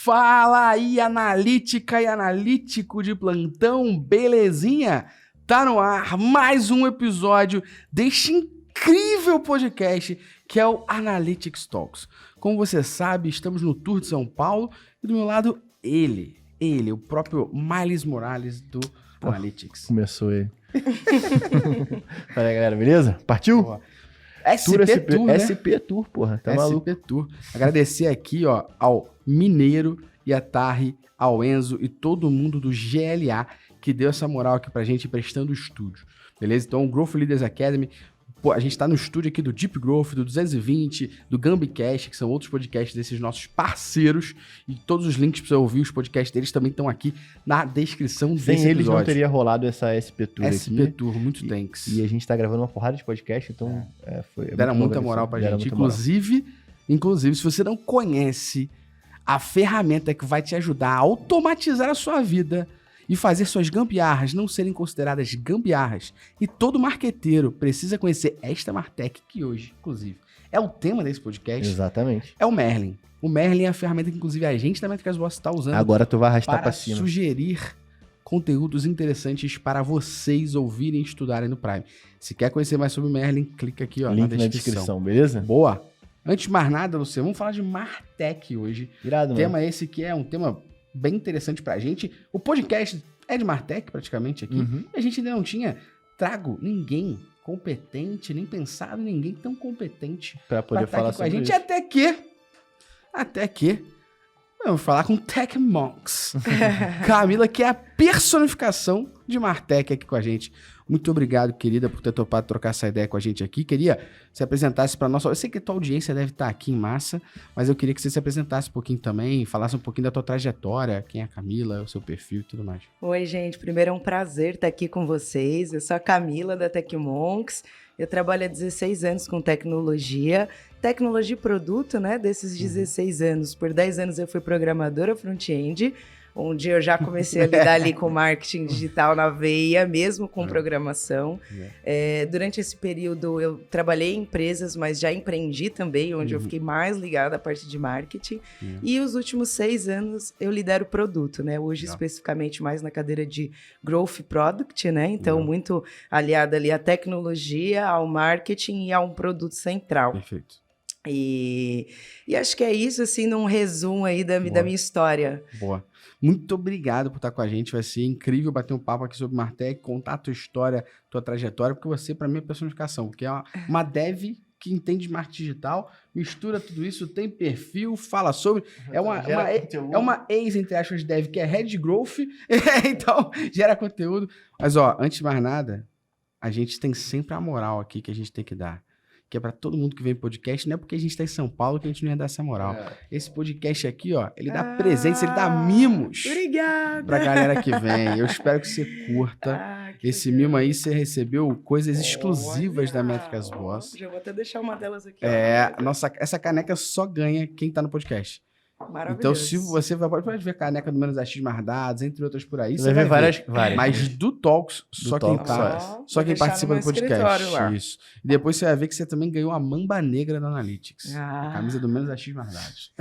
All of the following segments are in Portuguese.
Fala aí, analítica e analítico de plantão, belezinha? Tá no ar mais um episódio deste incrível podcast que é o Analytics Talks. Como você sabe, estamos no Tour de São Paulo e do meu lado ele, o próprio Miles Morales do Analytics. Começou ele. Fala aí, galera, beleza? Partiu? Boa. SP Tour, né? SP Tour, porra, tá maluco. SP Tour. Agradecer aqui, ó, ao Mineiro e a Tarri, ao Enzo e todo mundo do GLA que deu essa moral aqui pra gente prestando o estúdio, beleza? Então, o Growth Leaders Academy, pô, a gente tá no estúdio aqui do Deep Growth, do 220, do Gambicast, que são outros podcasts desses nossos parceiros, e todos os links pra você ouvir os podcasts deles também estão aqui na descrição desse episódio. Sem eles não teria rolado essa SP Tour SP aqui. Tour, muito thanks. E a gente tá gravando uma porrada de podcast, então deram muita moral pra gente. Inclusive, se você não conhece a ferramenta que vai te ajudar a automatizar a sua vida e fazer suas gambiarras não serem consideradas gambiarras, e todo marqueteiro precisa conhecer esta Martech, que hoje, inclusive, é o tema desse podcast. Exatamente. É o Merlin. O Merlin é a ferramenta que, inclusive, a gente da Métricas Boss está usando. Agora tu vai arrastar para pra cima. Sugerir conteúdos interessantes para vocês ouvirem e estudarem no Prime. Se quer conhecer mais sobre o Merlin, clica aqui, ó, Link na descrição, beleza? Boa. Antes de mais nada, Luciano, vamos falar de Martech hoje. Irado, mano. Tema esse que é um tema bem interessante pra gente. O podcast é de Martech, praticamente, aqui. E a gente ainda não tinha trago ninguém competente, nem pensado em ninguém tão competente Pra poder falar com a sobre gente. isso. Até que vamos falar com Tech Monks. Camila, que é a personificação de Martech aqui com a gente. Muito obrigado, querida, por ter topado trocar essa ideia com a gente aqui. Queria que se apresentasse para nossa... Eu sei que a tua audiência deve estar aqui em massa, mas eu queria que você se apresentasse um pouquinho também, falasse um pouquinho da tua trajetória, quem é a Camila, o seu perfil e tudo mais. Oi, gente. Primeiro é um prazer estar aqui com vocês. Eu sou a Camila, da Tech Monks. Eu trabalho há 16 anos com tecnologia e produto, né? Desses 16 anos, por 10 anos eu fui programadora front-end, onde eu já comecei a lidar ali com marketing digital na veia, mesmo com programação. Durante esse período eu trabalhei em empresas, mas já empreendi também, onde eu fiquei mais ligada à parte de marketing. E os últimos 6 anos eu lidero produto, né? Hoje especificamente mais na cadeira de Growth Product, né? Então muito aliada ali à tecnologia, ao marketing e a um produto central. Perfeito. E acho que é isso, assim, num resumo aí da minha história. Boa. Muito obrigado por estar com a gente. Vai ser incrível bater um papo aqui sobre Martech, contar a tua história, tua trajetória, porque você, para mim, é personificação, porque é uma dev que entende de marketing digital, mistura tudo isso, tem perfil, fala sobre... É uma ex, entre aspas, dev, que é head growth, então gera conteúdo. Mas, ó, antes de mais nada, a gente tem sempre a moral aqui que a gente tem que dar. Que é pra todo mundo que vem pro podcast, não é porque a gente tá em São Paulo que a gente não ia dar essa moral. Esse podcast aqui, ó, ele dá presença, ele dá mimos. Obrigada! Pra galera que vem. Eu espero que você curta. Esse mimo aí, você recebeu coisas exclusivas da Métricas Boss. Já vou até deixar uma delas aqui. Essa caneca só ganha quem tá no podcast. Maravilhoso. Então, se você pode ver caneca do Menos X mais dados, entre outras por aí, Você vai ver várias. Mas do Talks, só quem participa do podcast. Lá. Isso. E depois você vai ver que você também ganhou a Mamba Negra da Analytics. A camisa do Menos X mais dados.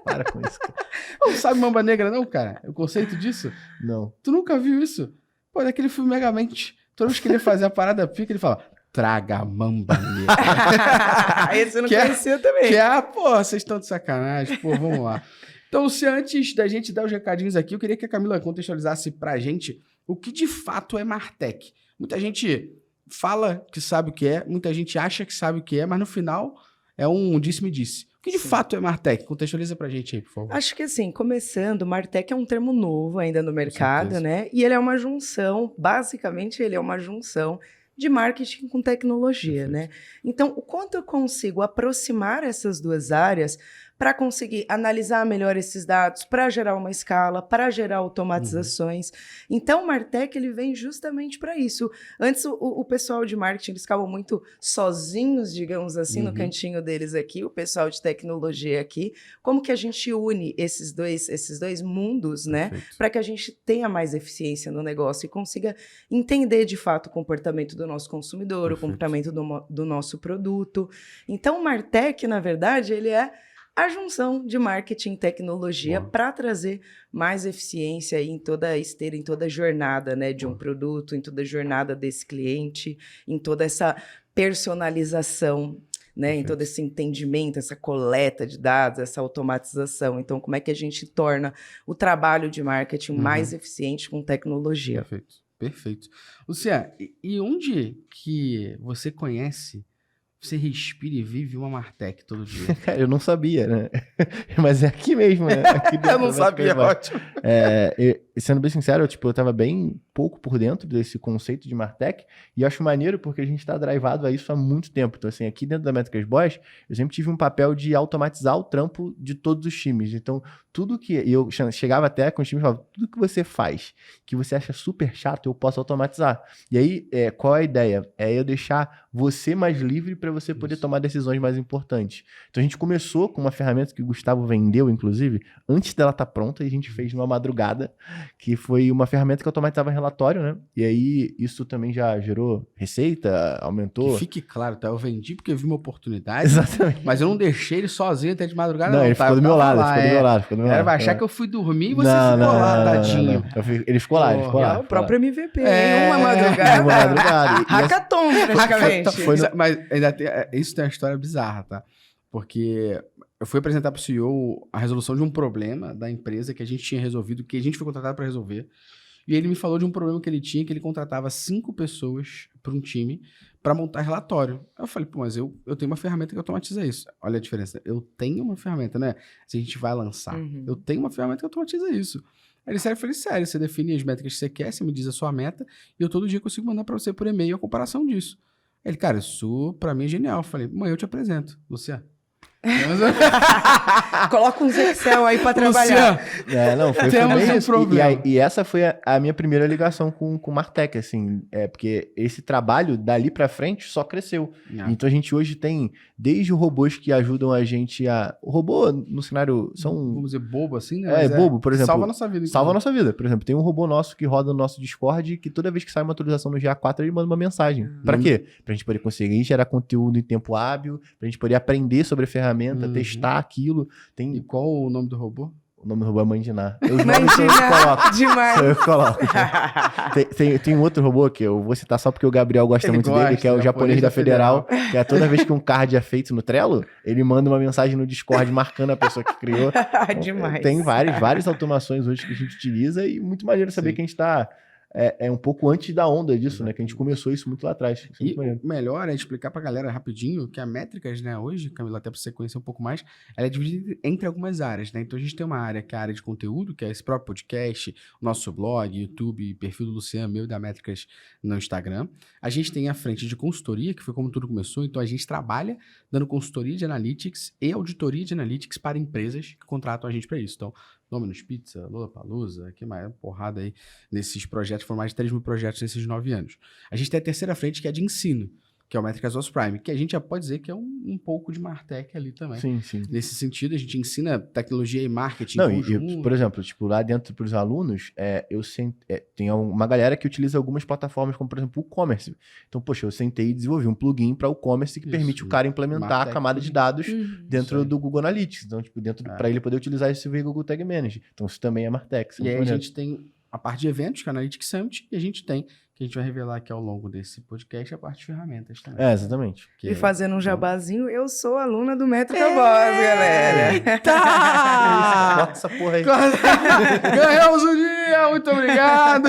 Para com isso, cara. Não sabe Mamba Negra não, cara? O conceito disso? Não. Tu nunca viu isso? Pô, daquele filme Megamente. Toda vez que ele fazia a parada pica, ele fala... Traga a Mamba Negra. Esse eu não conhecia também. Pô, vocês estão de sacanagem. Pô, vamos lá. Então, se antes da gente dar os recadinhos aqui, eu queria que a Camila contextualizasse pra gente o que de fato é Martech. Muita gente fala que sabe o que é, muita gente acha que sabe o que é, mas no final é um disse-me-disse. O que de fato é Martech? Contextualiza pra gente aí, por favor. Acho que assim, começando, Martech é um termo novo ainda no mercado, né? E ele é uma junção, basicamente ele é uma junção de marketing com tecnologia, né? Então, o quanto eu consigo aproximar essas duas áreas para conseguir analisar melhor esses dados, para gerar uma escala, para gerar automatizações. Então, o Martech, ele vem justamente para isso. Antes, o pessoal de marketing, eles ficavam muito sozinhos, digamos assim, no cantinho deles aqui, o pessoal de tecnologia aqui. Como que a gente une esses dois mundos, né? Para que a gente tenha mais eficiência no negócio e consiga entender, de fato, o comportamento do nosso consumidor, o comportamento do nosso produto. Então, o Martech, na verdade, ele é a junção de marketing e tecnologia para trazer mais eficiência em toda a esteira, em toda a jornada, né, de um produto, em toda a jornada desse cliente, em toda essa personalização, né, em todo esse entendimento, essa coleta de dados, essa automatização. Então, como é que a gente torna o trabalho de marketing mais eficiente com tecnologia? Perfeito. Luciana, e onde que você conhece, você respira e vive uma Martech todo dia? Cara, eu não sabia, né? Mas é aqui mesmo, né? Aqui Eu não sabia, ótimo. Sendo bem sincero, eu tava bem pouco por dentro desse conceito de Martech, e eu acho maneiro porque a gente tá drivado a isso há muito tempo. Então, assim, aqui dentro da Métricas Boss, eu sempre tive um papel de automatizar o trampo de todos os times. Então, tudo que... E eu chegava até com os times e falava, tudo que você faz, que você acha super chato, eu posso automatizar. E aí, qual é a ideia? É eu deixar você mais livre para você poder tomar decisões mais importantes. Então, a gente começou com uma ferramenta que o Gustavo vendeu, inclusive, antes dela estar pronta, e a gente fez numa madrugada, que foi uma ferramenta que automatizava relatório, né? E aí, isso também já gerou receita, aumentou. Que fique claro, tá? Eu vendi porque eu vi uma oportunidade. Exatamente. Mas eu não deixei ele sozinho até de madrugada. Não, ele ficou do meu lado, Ele vai achar que eu fui dormir e você ficou lá, tadinho. Ele ficou lá, ele ficou lá. O próprio MVP, uma madrugada. Uma madrugada. Hackathon, praticamente. Mas ainda isso tem uma história bizarra, tá? Porque eu fui apresentar para o CEO a resolução de um problema da empresa que a gente tinha resolvido, que a gente foi contratado para resolver. E ele me falou de um problema que ele tinha, que ele contratava 5 pessoas para um time para montar relatório. Aí eu falei, pô, mas eu tenho uma ferramenta que automatiza isso. Olha a diferença. Eu tenho uma ferramenta, né? Se a gente vai lançar. Eu tenho uma ferramenta que automatiza isso. Aí ele, sério, eu falei, sério, você define as métricas que você quer, você me diz a sua meta, e eu todo dia consigo mandar para você por e-mail a comparação disso. Ele, cara, isso para mim é genial. Eu falei, amanhã eu te apresento, Luciano. Coloca uns Excel aí pra trabalhar. Não, foi Temos bem um problema. E essa foi a minha primeira ligação com o Martech, assim, porque esse trabalho dali pra frente só cresceu. Então a gente hoje tem desde robôs que ajudam a gente a... O robô no cenário são... Vamos dizer bobo assim, né? É bobo, por exemplo. Salva a nossa vida. Salva a nossa vida. Por exemplo, tem um robô nosso que roda no nosso Discord que toda vez que sai uma atualização no GA4 ele manda uma mensagem. Pra quê? Pra gente poder conseguir gerar conteúdo em tempo hábil, pra gente poder aprender sobre a ferramenta, testar aquilo. E qual o nome do robô? O nome do robô é Mandiná. Os nomes sou eu que coloco. Demais. Sou eu que coloco. Tem um outro robô que eu vou citar só porque o Gabriel gosta muito dele, que é o japonês da Federal, que é toda vez que um card é feito no Trello, ele manda uma mensagem no Discord marcando a pessoa que criou. Então, Demais. Tem várias automações hoje que a gente utiliza e muito maneiro saber que a gente está um pouco antes da onda disso, né? Que a gente começou isso muito lá atrás. E o melhor é explicar pra galera rapidinho que a Métricas, né, hoje, Camila, até pra você conhecer um pouco mais, ela é dividida entre algumas áreas, né? Então a gente tem uma área que é a área de conteúdo, que é esse próprio podcast, o nosso blog, YouTube, perfil do Luciano, meu e da Métricas no Instagram. A gente tem a frente de consultoria, que foi como tudo começou, então a gente trabalha dando consultoria de analytics e auditoria de analytics para empresas que contratam a gente para isso. Então, Domino's Pizza, Lollapalooza, que mais porrada aí nesses projetos, foram mais de 3 mil projetos nesses 9 anos. A gente tem a terceira frente, que é de ensino, que é o Métricas OS Prime, que a gente já pode dizer que é um pouco de Martech ali também. Sim. Nesse sentido, a gente ensina tecnologia e marketing. Não, por exemplo, lá dentro para os alunos, tem uma galera que utiliza algumas plataformas, como por exemplo o e-commerce. Então, poxa, eu sentei e desenvolvi um plugin para o e-commerce que permite o cara implementar Martech, a camada de dados dentro do Google Analytics. Então, para ele poder utilizar esse Google Tag Manager. Então, isso também é Martech. E aí a gente tem a parte de eventos, que é a Analytics Summit, e a gente tem, que a gente vai revelar aqui ao longo desse podcast, a parte de ferramentas também. Exatamente. E fazendo um jabazinho, eu sou aluna do Métrica Boss, galera. Eita! Corta essa porra aí. Ganhamos o dia, muito obrigado!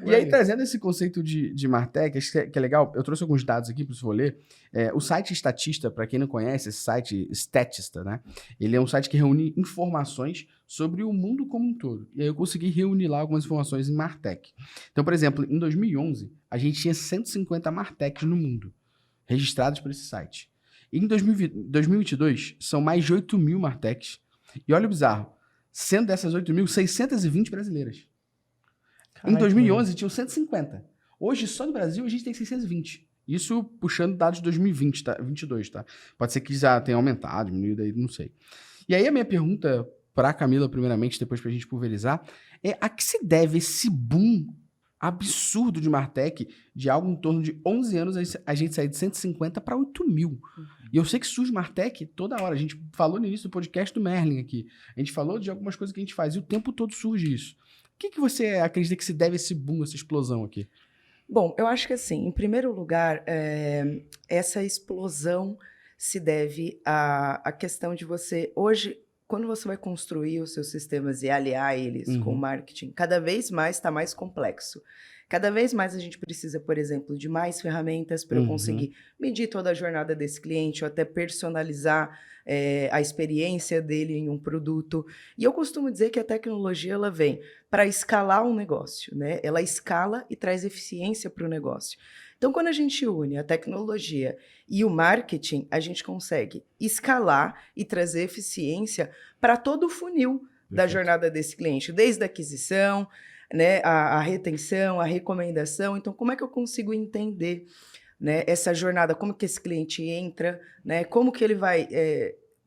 E aí, trazendo esse conceito de Martech, acho que é legal, eu trouxe alguns dados aqui para você ler. O site Statista, para quem não conhece, esse site Statista, né? Ele é um site que reúne informações sobre o mundo como um todo. E aí eu consegui reunir lá algumas informações em Martech. Então, por exemplo, em 2011, a gente tinha 150 Martechs no mundo, registrados por esse site. E em 2022, são mais de 8 mil Martechs. E olha o bizarro, sendo dessas 8 mil, 620 brasileiras. Em 2011, tinham 150. Hoje, só no Brasil, a gente tem 620. Isso puxando dados de 2020, tá? 22, tá? Pode ser que já tenha aumentado, diminuído aí, não sei. E aí a minha pergunta para a Camila, primeiramente, depois para a gente pulverizar, a que se deve esse boom absurdo de Martech, de algo em torno de 11 anos, a gente sair de 150 para 8 mil. E eu sei que surge Martech toda hora. A gente falou no início do podcast do Merlin aqui. A gente falou de algumas coisas que a gente faz e o tempo todo surge isso. O que você acredita que se deve a esse boom, essa explosão aqui? Bom, eu acho que assim, em primeiro lugar, essa explosão se deve à questão de você, hoje, quando você vai construir os seus sistemas e aliar eles com o marketing, cada vez mais está mais complexo. Cada vez mais a gente precisa, por exemplo, de mais ferramentas para eu conseguir medir toda a jornada desse cliente, ou até personalizar a experiência dele em um produto. E eu costumo dizer que a tecnologia ela vem para escalar um negócio, né? Ela escala e traz eficiência para o negócio. Então, quando a gente une a tecnologia e o marketing, a gente consegue escalar e trazer eficiência para todo o funil da jornada desse cliente, desde a aquisição, né, a retenção, a recomendação. Então, como é que eu consigo entender, né, essa jornada, como que esse cliente entra, né, como que ele vai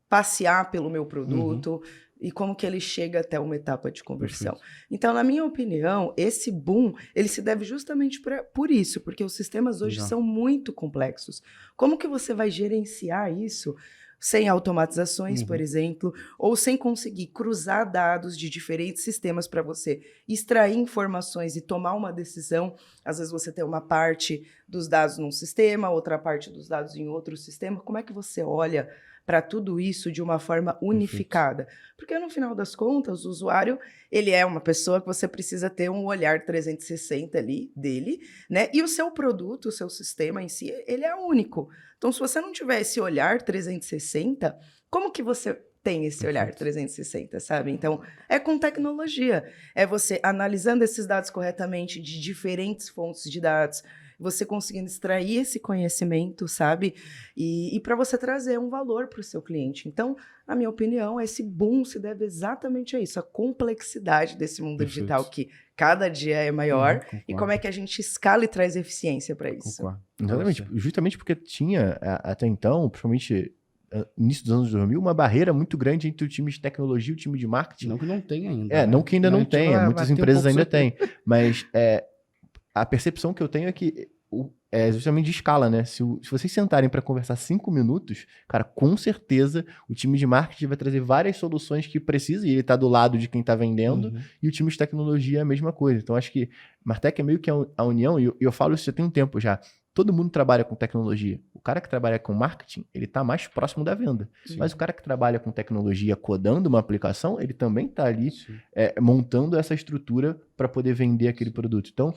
passear pelo meu produto e como que ele chega até uma etapa de conversão. Perfeito. Então, na minha opinião, esse boom, ele se deve justamente por isso, porque os sistemas hoje são muito complexos. Como que você vai gerenciar isso sem automatizações, por exemplo, ou sem conseguir cruzar dados de diferentes sistemas para você extrair informações e tomar uma decisão? Às vezes você tem uma parte dos dados num sistema, outra parte dos dados em outro sistema. Como é que você olha para tudo isso de uma forma unificada? Porque, no final das contas, o usuário, ele é uma pessoa que você precisa ter um olhar 360 ali dele, né? E o seu produto, o seu sistema em si, ele é único. Então, se você não tiver esse olhar 360, como que você tem esse olhar 360, sabe? Então, é com tecnologia. É você analisando esses dados corretamente de diferentes fontes de dados, você conseguindo extrair esse conhecimento, sabe? E para você trazer um valor para o seu cliente. Então, na minha opinião, esse boom se deve exatamente a isso, a complexidade desse mundo digital que cada dia é maior e como é que a gente escala e traz eficiência para isso. Concordo. Exatamente. Justamente porque tinha, até então, principalmente início dos anos 2000, uma barreira muito grande entre o time de tecnologia e o time de marketing. Não que não tenha ainda. Não que ainda não tenha. Muitas empresas ainda têm. Mas a percepção que eu tenho é que é justamente de escala, né? Se vocês sentarem para conversar 5 minutos, cara, com certeza o time de marketing vai trazer várias soluções que precisa, e ele tá do lado de quem tá vendendo, e o time de tecnologia é a mesma coisa. Então, acho que Martech é meio que a união, e eu falo isso já tem um tempo já. Todo mundo trabalha com tecnologia. O cara que trabalha com marketing, ele está mais próximo da venda. Sim. Mas o cara que trabalha com tecnologia, codando uma aplicação, ele também está ali montando essa estrutura para poder vender aquele produto. Então,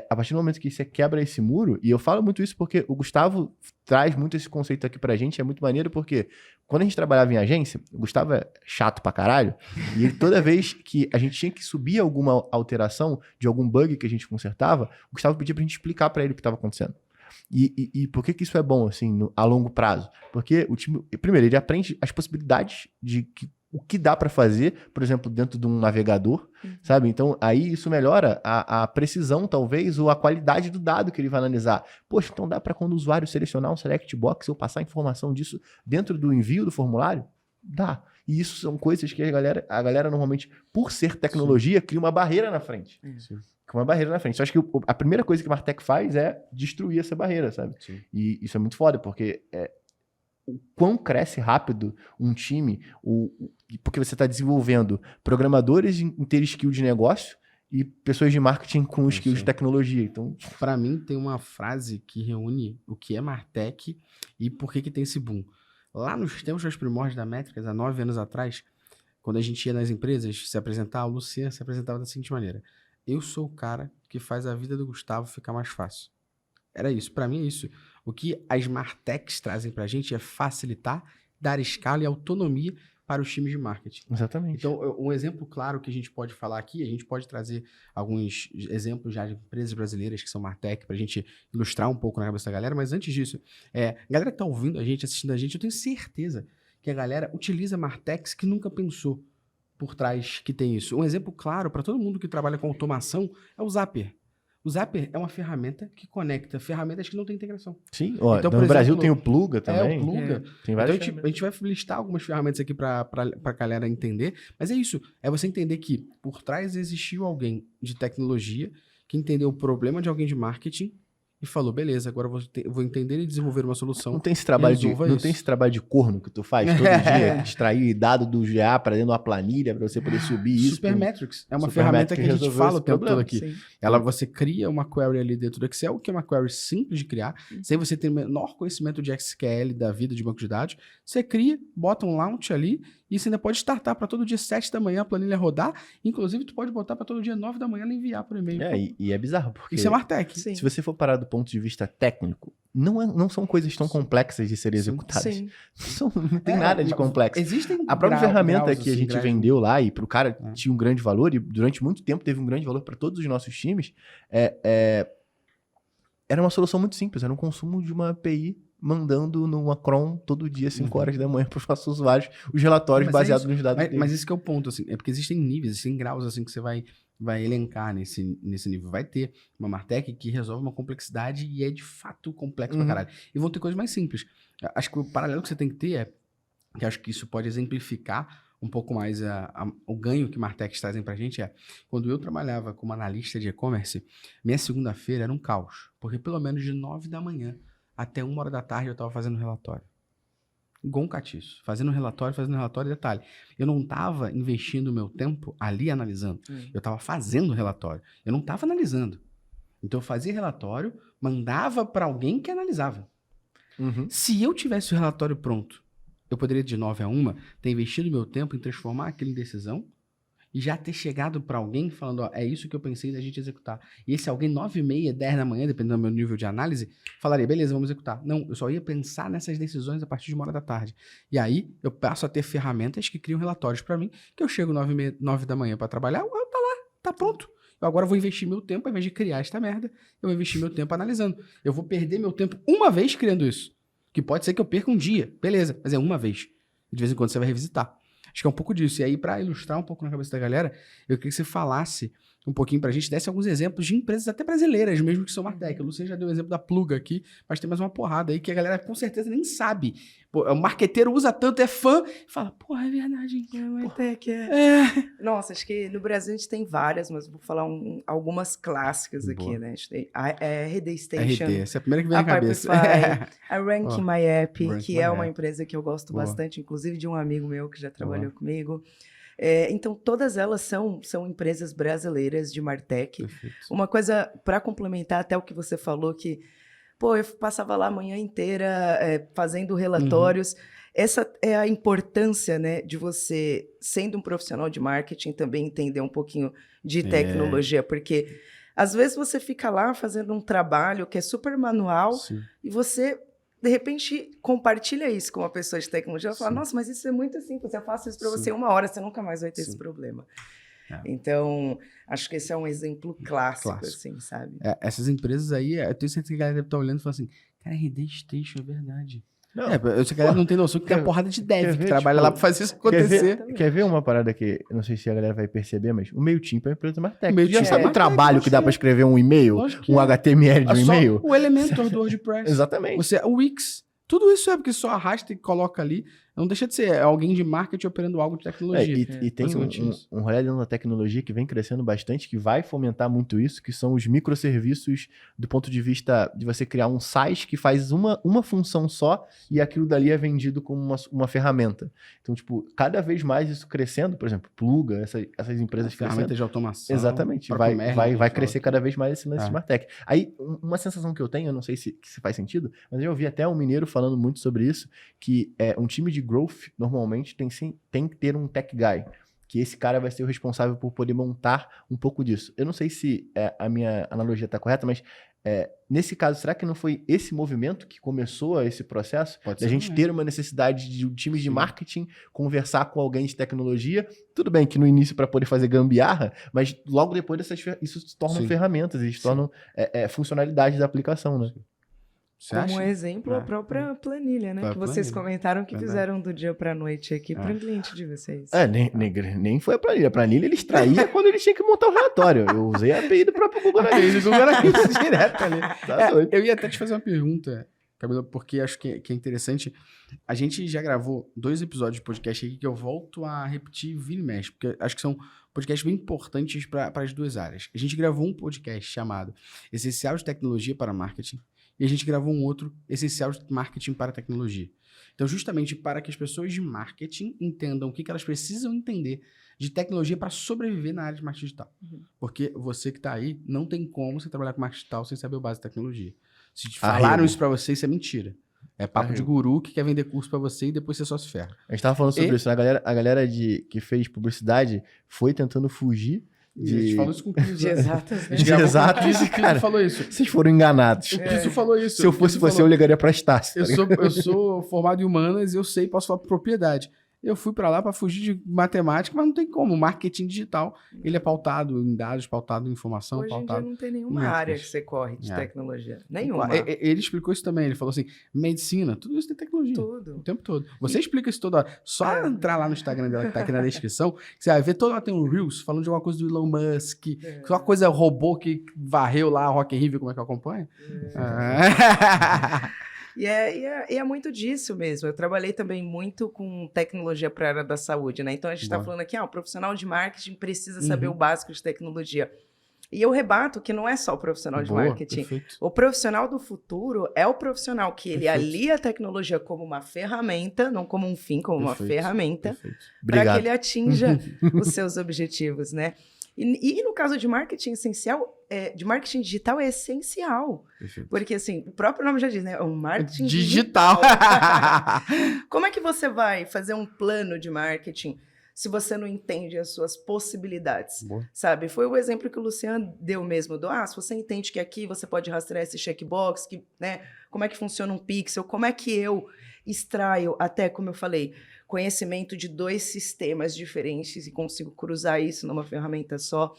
a partir do momento que você quebra esse muro, e eu falo muito isso porque o Gustavo traz muito esse conceito aqui pra gente, é muito maneiro porque quando a gente trabalhava em agência, o Gustavo é chato pra caralho, e ele, toda vez que a gente tinha que subir alguma alteração de algum bug que a gente consertava, o Gustavo pedia pra gente explicar pra ele o que estava acontecendo. E por que isso é bom, assim, a longo prazo? Porque o time, primeiro, ele aprende as possibilidades de o que dá para fazer, por exemplo, dentro de um navegador, sabe? Então, aí isso melhora a precisão, talvez, ou a qualidade do dado que ele vai analisar. Poxa, então dá para quando o usuário selecionar um select box ou passar informação disso dentro do envio do formulário? Dá. E isso são coisas que a galera normalmente, por ser tecnologia, cria uma barreira na frente. Uma barreira na frente. Eu acho que a primeira coisa que o Martech faz é destruir essa barreira, sabe? Sim. E isso é muito foda, porque o quão cresce rápido um time, porque você está desenvolvendo programadores em ter skill de negócio e pessoas de marketing com skill de tecnologia. Então, para mim, tem uma frase que reúne o que é Martech e por que tem esse boom. Lá nos tempos das primórdios da Métricas, há 9 anos atrás, quando a gente ia nas empresas se apresentar, o Luciano se apresentava da seguinte maneira: eu sou o cara que faz a vida do Gustavo ficar mais fácil. Era isso. Para mim é isso. O que as Martechs trazem pra gente é facilitar, dar escala e autonomia para os times de marketing. Exatamente. Então, um exemplo claro que a gente pode falar aqui, a gente pode trazer alguns exemplos já de empresas brasileiras que são Martech pra gente ilustrar um pouco na cabeça da galera, mas antes disso, a galera que tá ouvindo a gente, assistindo a gente, eu tenho certeza que a galera utiliza Martechs que nunca pensou por trás que tem isso. Um exemplo claro para todo mundo que trabalha com automação é o Zapier. O Zapier é uma ferramenta que conecta ferramentas que não têm integração. Sim, então, no Brasil tem o Pluga também. O Pluga. Tem várias então a gente vai listar algumas ferramentas aqui para a galera entender, mas é isso, é você entender que por trás existiu alguém de tecnologia que entendeu o problema de alguém de marketing e falou, beleza, agora eu vou entender e desenvolver uma solução. Não tem esse trabalho de corno que tu faz todo dia, extrair dado do GA para dentro de uma planilha para você poder subir isso. Supermetrics é uma ferramenta que a gente fala o tempo todo aqui. Você cria uma query ali dentro do Excel, que é uma query simples de criar, sem você ter o menor conhecimento de SQL da vida de banco de dados. Você cria, bota um launch ali e você ainda pode startar para todo dia 7 da manhã a planilha rodar. Inclusive, tu pode botar para todo dia 9 da manhã ela enviar por e-mail. E é bizarro, porque isso é Martech. Se você for parar do ponto de vista técnico, não são coisas tão complexas de serem executadas. Não tem nada de complexo. A própria ferramenta que a gente vendeu lá e para o cara tinha um grande valor e durante muito tempo teve um grande valor para todos os nossos times, era uma solução muito simples, era um consumo de uma API mandando numa cron todo dia, 5 horas da manhã para os nossos usuários, os relatórios baseados nos dados deles. Mas esse que é o ponto, assim, é porque existem níveis, existem graus assim que você vai elencar nesse nível. Vai ter uma Martech que resolve uma complexidade e é de fato complexo pra caralho. E vão ter coisas mais simples. Acho que o paralelo que você tem que ter é, que acho que isso pode exemplificar um pouco mais o ganho que Martechs trazem pra gente quando eu trabalhava como analista de e-commerce, minha segunda-feira era um caos, porque pelo menos de 9 da manhã até 1 hora da tarde eu tava fazendo relatório. Igual um catiço, fazendo relatório, detalhe. Eu não tava investindo o meu tempo ali analisando. Eu tava fazendo relatório. Eu não tava analisando. Então eu fazia relatório, mandava para alguém que analisava. Se eu tivesse o relatório pronto, eu poderia de 9 a 1 ter investido meu tempo em transformar aquilo em decisão e já ter chegado para alguém falando, é isso que eu pensei da gente executar. E esse alguém, 9h30, 10 da manhã, dependendo do meu nível de análise, falaria, beleza, vamos executar. Não, eu só ia pensar nessas decisões a partir de 1 hora da tarde. E aí, eu passo a ter ferramentas que criam relatórios para mim, que eu chego 9 da manhã para trabalhar, tá lá, tá pronto. Eu agora vou investir meu tempo, ao invés de criar esta merda, eu vou investir meu tempo analisando. Eu vou perder meu tempo uma vez criando isso. Que pode ser que eu perca um dia, beleza, mas é uma vez. De vez em quando você vai revisitar. Acho que é um pouco disso. E aí, para ilustrar um pouco na cabeça da galera, eu queria que você falasse um pouquinho pra gente, desse alguns exemplos de empresas até brasileiras mesmo que são Martech. O Luciano já deu o exemplo da Pluga aqui, mas tem mais uma porrada aí que a galera com certeza nem sabe. Pô, o marqueteiro usa tanto, é fã, e fala, porra, é verdade. Martech Nossa, acho que no Brasil a gente tem várias, mas vou falar algumas clássicas aqui, né? A gente tem a RD Station. RD, essa é a primeira que vem na cabeça. A Rank My App, que é uma empresa que eu gosto bastante, inclusive de um amigo meu que já trabalhou comigo. Então, todas elas são empresas brasileiras de Martech. Perfeito. Uma coisa, para complementar até o que você falou, que, eu passava lá a manhã inteira fazendo relatórios. Essa é a importância, né, de você, sendo um profissional de marketing, também entender um pouquinho de tecnologia, porque às vezes você fica lá fazendo um trabalho que é super manual e você... De repente, compartilha isso com uma pessoa de tecnologia. Ela fala, nossa, mas isso é muito simples. Eu faço isso para você 1 hora, você nunca mais vai ter esse problema. Então, acho que esse é um exemplo clássico. Assim, sabe? Essas empresas aí, eu tenho certeza que a galera deve estar olhando e falando assim, cara, RD Station é verdade. Não, essa galera não tem noção que tem uma porrada de dev que trabalha lá pra fazer isso acontecer. Quer ver uma parada que, eu não sei se a galera vai perceber, mas o MailChimp é uma empresa Martech. Tu já sabe o trabalho que dá pra escrever um e-mail, um HTML de um e-mail? O Elementor do WordPress. Exatamente. O Wix. Tudo isso porque só arrasta e coloca ali. Não deixa de ser alguém de marketing operando algo de tecnologia. E tem um rolê dentro da tecnologia que vem crescendo bastante, que vai fomentar muito isso, que são os microserviços do ponto de vista de você criar um site que faz uma função só e aquilo dali é vendido como uma ferramenta. Então, tipo, cada vez mais isso crescendo, por exemplo, Pluga, essas empresas ferramentas de automação. Exatamente. Vai crescer cada vez mais esse Smart Tech. Aí, uma sensação que eu tenho, eu não sei se faz sentido, mas eu ouvi até um mineiro falando muito sobre isso, que um time de growth, normalmente, tem que ter um tech guy, que esse cara vai ser o responsável por poder montar um pouco disso. Eu não sei se a minha analogia está correta, mas nesse caso, será que não foi esse movimento que começou esse processo? Da gente ter uma necessidade de um time de marketing conversar com alguém de tecnologia? Tudo bem que no início para poder fazer gambiarra, mas logo depois isso se tornam ferramentas, isso se tornam funcionalidades da aplicação, né? Como exemplo, a própria planilha, né? Que vocês comentaram que fizeram do dia para a noite aqui para o cliente de vocês. Nem foi a planilha. A planilha ele extraía quando ele tinha que montar o relatório. Eu usei a API do próprio Google Analytics. Google Analytics direto ali. Eu ia até te fazer uma pergunta. Camila, porque acho que é interessante. A gente já gravou 2 episódios de podcast aqui que eu volto a repetir vira e mexe, porque acho que são podcasts bem importantes para as 2 áreas. A gente gravou um podcast chamado Essencial de Tecnologia para Marketing e a gente gravou um outro Essencial de Marketing para Tecnologia. Então, justamente para que as pessoas de marketing entendam o que elas precisam entender de tecnologia para sobreviver na área de marketing digital. Porque você que está aí, não tem como você trabalhar com marketing digital sem saber o básico de tecnologia. Se falaram isso para você, isso é mentira. É papo de guru que quer vender curso para você e depois você só se ferra. A gente tava falando sobre isso, né? A galera que fez publicidade foi tentando fugir A gente falou isso com o Cris. De exatas, né? De exatas, e cara. falou isso. Vocês foram enganados. O Cris falou isso. Se eu fosse você, eu ligaria pra Estácio. Eu sou formado em humanas e eu sei, posso falar por propriedade. Eu fui para lá para fugir de matemática, mas não tem como. O marketing digital, ele é pautado em dados, pautado em informação, Hoje em pautado... dia não tem nenhuma área que você corre de tecnologia. Nenhuma. Ele explicou isso também. Ele falou assim, medicina, tudo isso tem tecnologia. Tudo. O tempo todo. Você explica isso toda hora. Só entrar lá no Instagram dela, que tá aqui na descrição, que você vai ver toda hora tem um Reels falando de alguma coisa do Elon Musk, só coisa robô que varreu lá a Rock in Rio, como é que eu acompanho? E é muito disso mesmo. Eu trabalhei também muito com tecnologia para a área da saúde, né? Então a gente está falando aqui, o profissional de marketing precisa saber o básico de tecnologia. E eu rebato que não é só o profissional de marketing. Perfeito. O profissional do futuro é o profissional que ele alia a tecnologia como uma ferramenta, não como um fim, como uma ferramenta, para que ele atinja os seus objetivos, né? E no caso de marketing essencial, de marketing digital é essencial. Perfeito. Porque, assim, o próprio nome já diz, né? O marketing digital. Como é que você vai fazer um plano de marketing se você não entende as suas possibilidades? Boa. Sabe? Foi o exemplo que o Luciano deu mesmo. Se você entende que aqui você pode rastrear esse checkbox, né? Como é que funciona um pixel, como é que eu extraio, até como eu falei, conhecimento de 2 sistemas diferentes e consigo cruzar isso numa ferramenta só.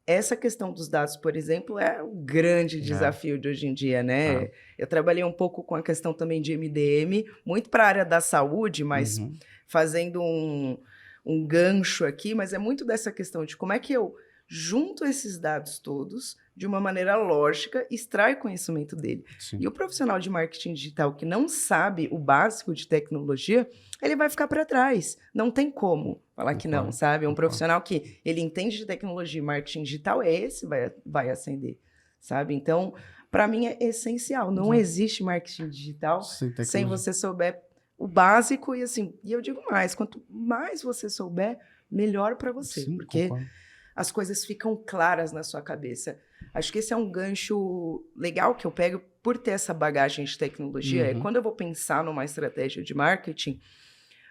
Essa questão dos dados, por exemplo, é o grande desafio de hoje em dia, né? Eu trabalhei um pouco com a questão também de MDM, muito para a área da saúde, mas fazendo um gancho aqui, mas é muito dessa questão de como é que eu junto esses dados todos de uma maneira lógica, extrai conhecimento dele. Sim. E o profissional de marketing digital que não sabe o básico de tecnologia, ele vai ficar para trás. Não tem como falar que não, sabe? Um profissional que ele entende de tecnologia e marketing digital, esse vai ascender, sabe? Então, para mim é essencial. Não existe marketing digital sem você souber o básico. E assim, e eu digo mais, quanto mais você souber, melhor para você. Sim, porque as coisas ficam claras na sua cabeça. Acho que esse é um gancho legal que eu pego por ter essa bagagem de tecnologia. É quando eu vou pensar numa estratégia de marketing,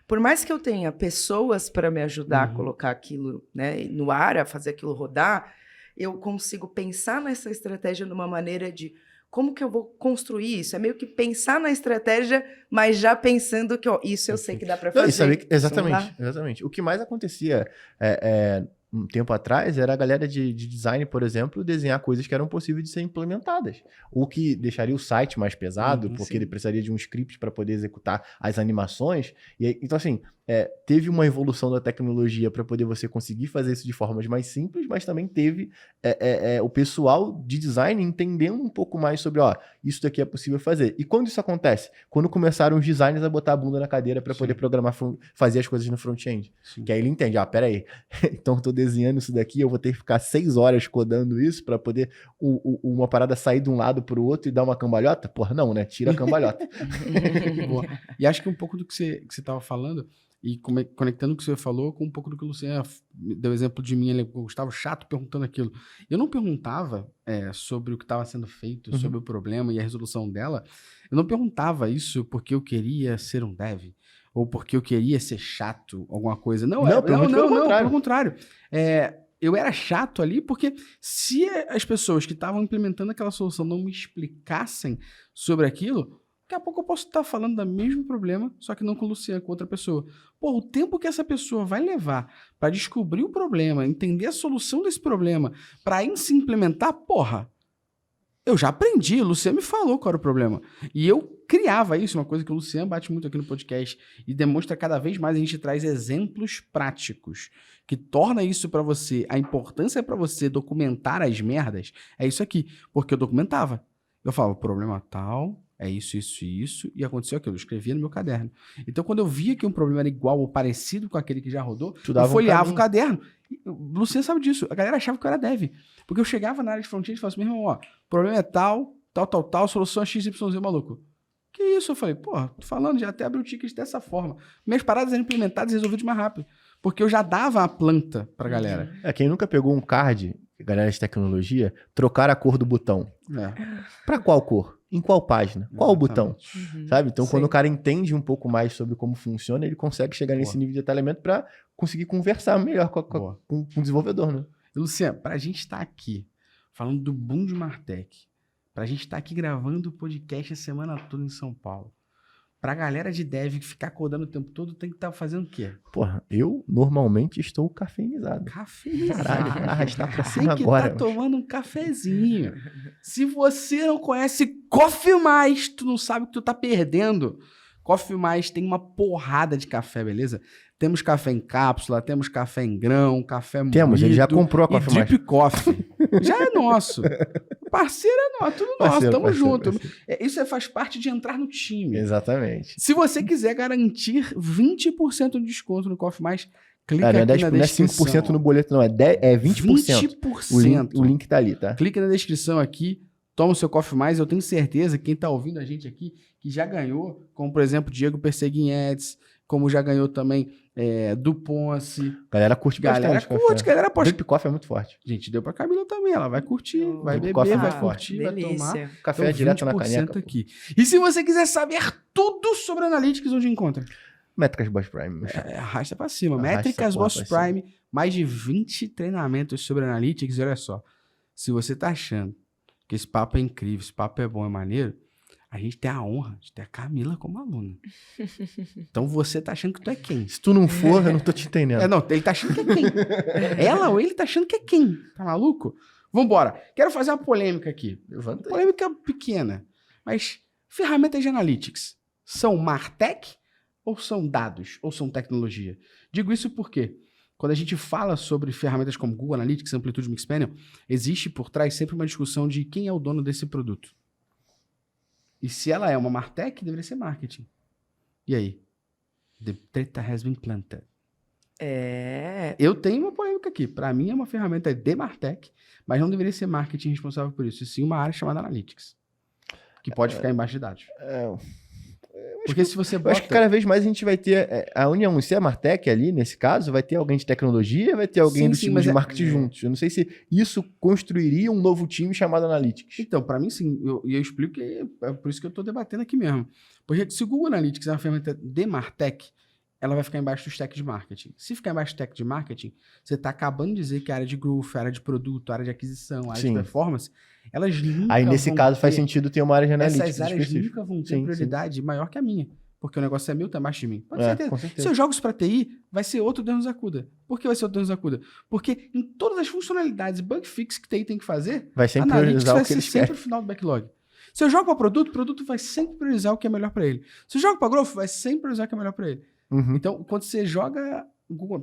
por mais que eu tenha pessoas para me ajudar a colocar aquilo, né, no ar, a fazer aquilo rodar, eu consigo pensar nessa estratégia de uma maneira de como que eu vou construir isso? É meio que pensar na estratégia, mas já pensando que isso eu sei que dá para fazer. Exatamente. O que mais acontecia um tempo atrás, era a galera de design, por exemplo, desenhar coisas que eram possíveis de ser implementadas. O que deixaria o site mais pesado, porque ele precisaria de um script para poder executar as animações. Então, assim, teve uma evolução da tecnologia para poder você conseguir fazer isso de formas mais simples, mas também teve o pessoal de design entendendo um pouco mais sobre, isso daqui é possível fazer. E quando isso acontece? Quando começaram os designers a botar a bunda na cadeira para poder programar, fazer as coisas no front-end. Que aí ele entende, peraí, então eu tô desenhando isso daqui, eu vou ter que ficar 6 horas codando isso para poder uma parada sair de um lado para o outro e dar uma cambalhota? Porra, não, né? Tira a cambalhota. Boa. E acho que um pouco do que você estava falando, e conectando o que você falou com um pouco do que o Luciano deu exemplo de mim, ele Gustavo chato perguntando aquilo. Eu não perguntava sobre o que estava sendo feito, sobre o problema e a resolução dela. Eu não perguntava isso porque eu queria ser um dev, ou porque eu queria ser chato, alguma coisa. Não, pelo contrário. Eu era chato ali porque se as pessoas que estavam implementando aquela solução não me explicassem sobre aquilo, daqui a pouco eu posso estar falando do mesmo problema, só que não com o Luciano, com outra pessoa. O tempo que essa pessoa vai levar para descobrir o problema, entender a solução desse problema, para aí se implementar, eu já aprendi, o Luciano me falou qual era o problema. E eu criava isso, uma coisa que o Luciano bate muito aqui no podcast e demonstra cada vez mais, a gente traz exemplos práticos que torna isso para você, a importância para você documentar as merdas, é isso aqui, porque eu documentava. Eu falava, problema tal, é isso, isso e isso, e aconteceu aquilo. Eu escrevia no meu caderno. Então, quando eu via que um problema era igual ou parecido com aquele que já rodou, eu folheava o caderno. O Luciano sabe disso. A galera achava que eu era dev. Porque eu chegava na área de front-end e falava assim, meu irmão, ó, o problema é tal, solução é XYZ, maluco. Que isso? Eu falei, pô, tô falando, já até abri o ticket dessa forma. Minhas paradas eram implementadas e resolvidas mais rápido. Porque eu já dava a planta pra galera. Quem nunca pegou um card, galera de tecnologia, trocar a cor do botão. Pra qual cor? Em qual página? Qual o botão? Sabe? Então, quando o cara entende um pouco mais sobre como funciona, ele consegue chegar nesse nível de detalhamento pra conseguir conversar melhor com o desenvolvedor, né? E, Luciano, pra gente estar aqui falando do boom de Martech, pra gente estar aqui gravando o podcast a semana toda em São Paulo, pra galera de dev que ficar codando o tempo todo, tem que estar fazendo o quê? Porra, eu normalmente estou cafeinizado. Cafeinizado. Caralho, arrastar pra cima que agora. Tá tomando um cafezinho. Se você não conhece Coffee Mais, tu não sabe o que tu tá perdendo. Coffee Mais tem uma porrada de café, beleza? Temos café em cápsula, temos café em grão, café moído. Temos, ele já comprou a Coffee Mais. Drip Coffee. Já é nosso. Parceiro é nosso, tudo nosso, tamo junto. Isso faz parte de entrar no time. Exatamente. Se você quiser garantir 20% de desconto no Coffee Mais, clica não é aqui 10, na não é descrição. 5% no boleto, não. É 20%. 20%. O link tá ali, tá? Clica na descrição aqui, toma o seu Coffee Mais. Eu tenho certeza que quem tá ouvindo a gente aqui, que já ganhou, como por exemplo, Diego Perseguin Ads, como já ganhou também do Ponce. Galera curte bastante. Galera pode. Drip Coffee é muito forte. Gente, deu pra Camila também, ela vai curtir, vai Drip beber, Coffee é vai muito curtir, vai delícia. tomar. Café direto na caneca. Aqui. E se você quiser saber tudo sobre Analytics, onde encontra? Métricas Boss Prime. Arrasta pra cima. Arrasta Métricas Boss pra cima. Prime, mais de 20 treinamentos sobre Analytics. E olha só, se você tá achando que esse papo é incrível, esse papo é bom, é maneiro, a gente tem a honra de ter a Camila como aluna. Então você tá achando que tu é quem? Se tu não for, eu não tô te entendendo. Não, ele tá achando que é quem? Ela ou ele tá achando que é quem? Tá maluco? Vambora. Quero fazer uma polêmica aqui. Polêmica pequena. Mas ferramentas de Analytics são Martech ou são dados? Ou são tecnologia? Digo isso porque quando a gente fala sobre ferramentas como Google Analytics, Amplitude Mixpanel, existe por trás sempre uma discussão de quem é o dono desse produto. E se ela é uma Martech, deveria ser marketing. E aí? The data has been planted. Eu tenho uma polêmica aqui. Para mim é uma ferramenta de Martech, mas não deveria ser marketing responsável por isso. E sim uma área chamada Analytics, que pode ficar embaixo de dados. Porque se você bota... Eu acho que cada vez mais a gente vai ter a união. Se é a Martech ali, nesse caso, vai ter alguém de tecnologia, vai ter alguém do time de marketing juntos. Eu não sei se isso construiria um novo time chamado Analytics. Então, para mim sim. E eu explico que é por isso que eu estou debatendo aqui mesmo. Porque se o Google Analytics é uma ferramenta de Martech, ela vai ficar embaixo do stack de marketing. Se ficar embaixo do stack de marketing, você está acabando de dizer que a área de growth, a área de produto, a área de aquisição, a área de performance, elas nunca Aí, nesse caso, faz ter... sentido ter uma área de Analytics. Essas áreas nunca vão ter prioridade maior que a minha. Porque o negócio é meu, tá embaixo de mim. Pode ser com certeza. Se eu jogo isso para TI, vai ser outro Deus nos acuda. Por que vai ser outro Deus nos acuda? Porque em todas as funcionalidades bug fix que TI tem que fazer, vai sempre priorizar o que eles querem. Sempre o final do backlog. Se eu jogo para produto, o produto vai sempre priorizar o que é melhor para ele. Se eu jogo para growth, vai sempre priorizar o que é melhor para ele. Então, quando você joga...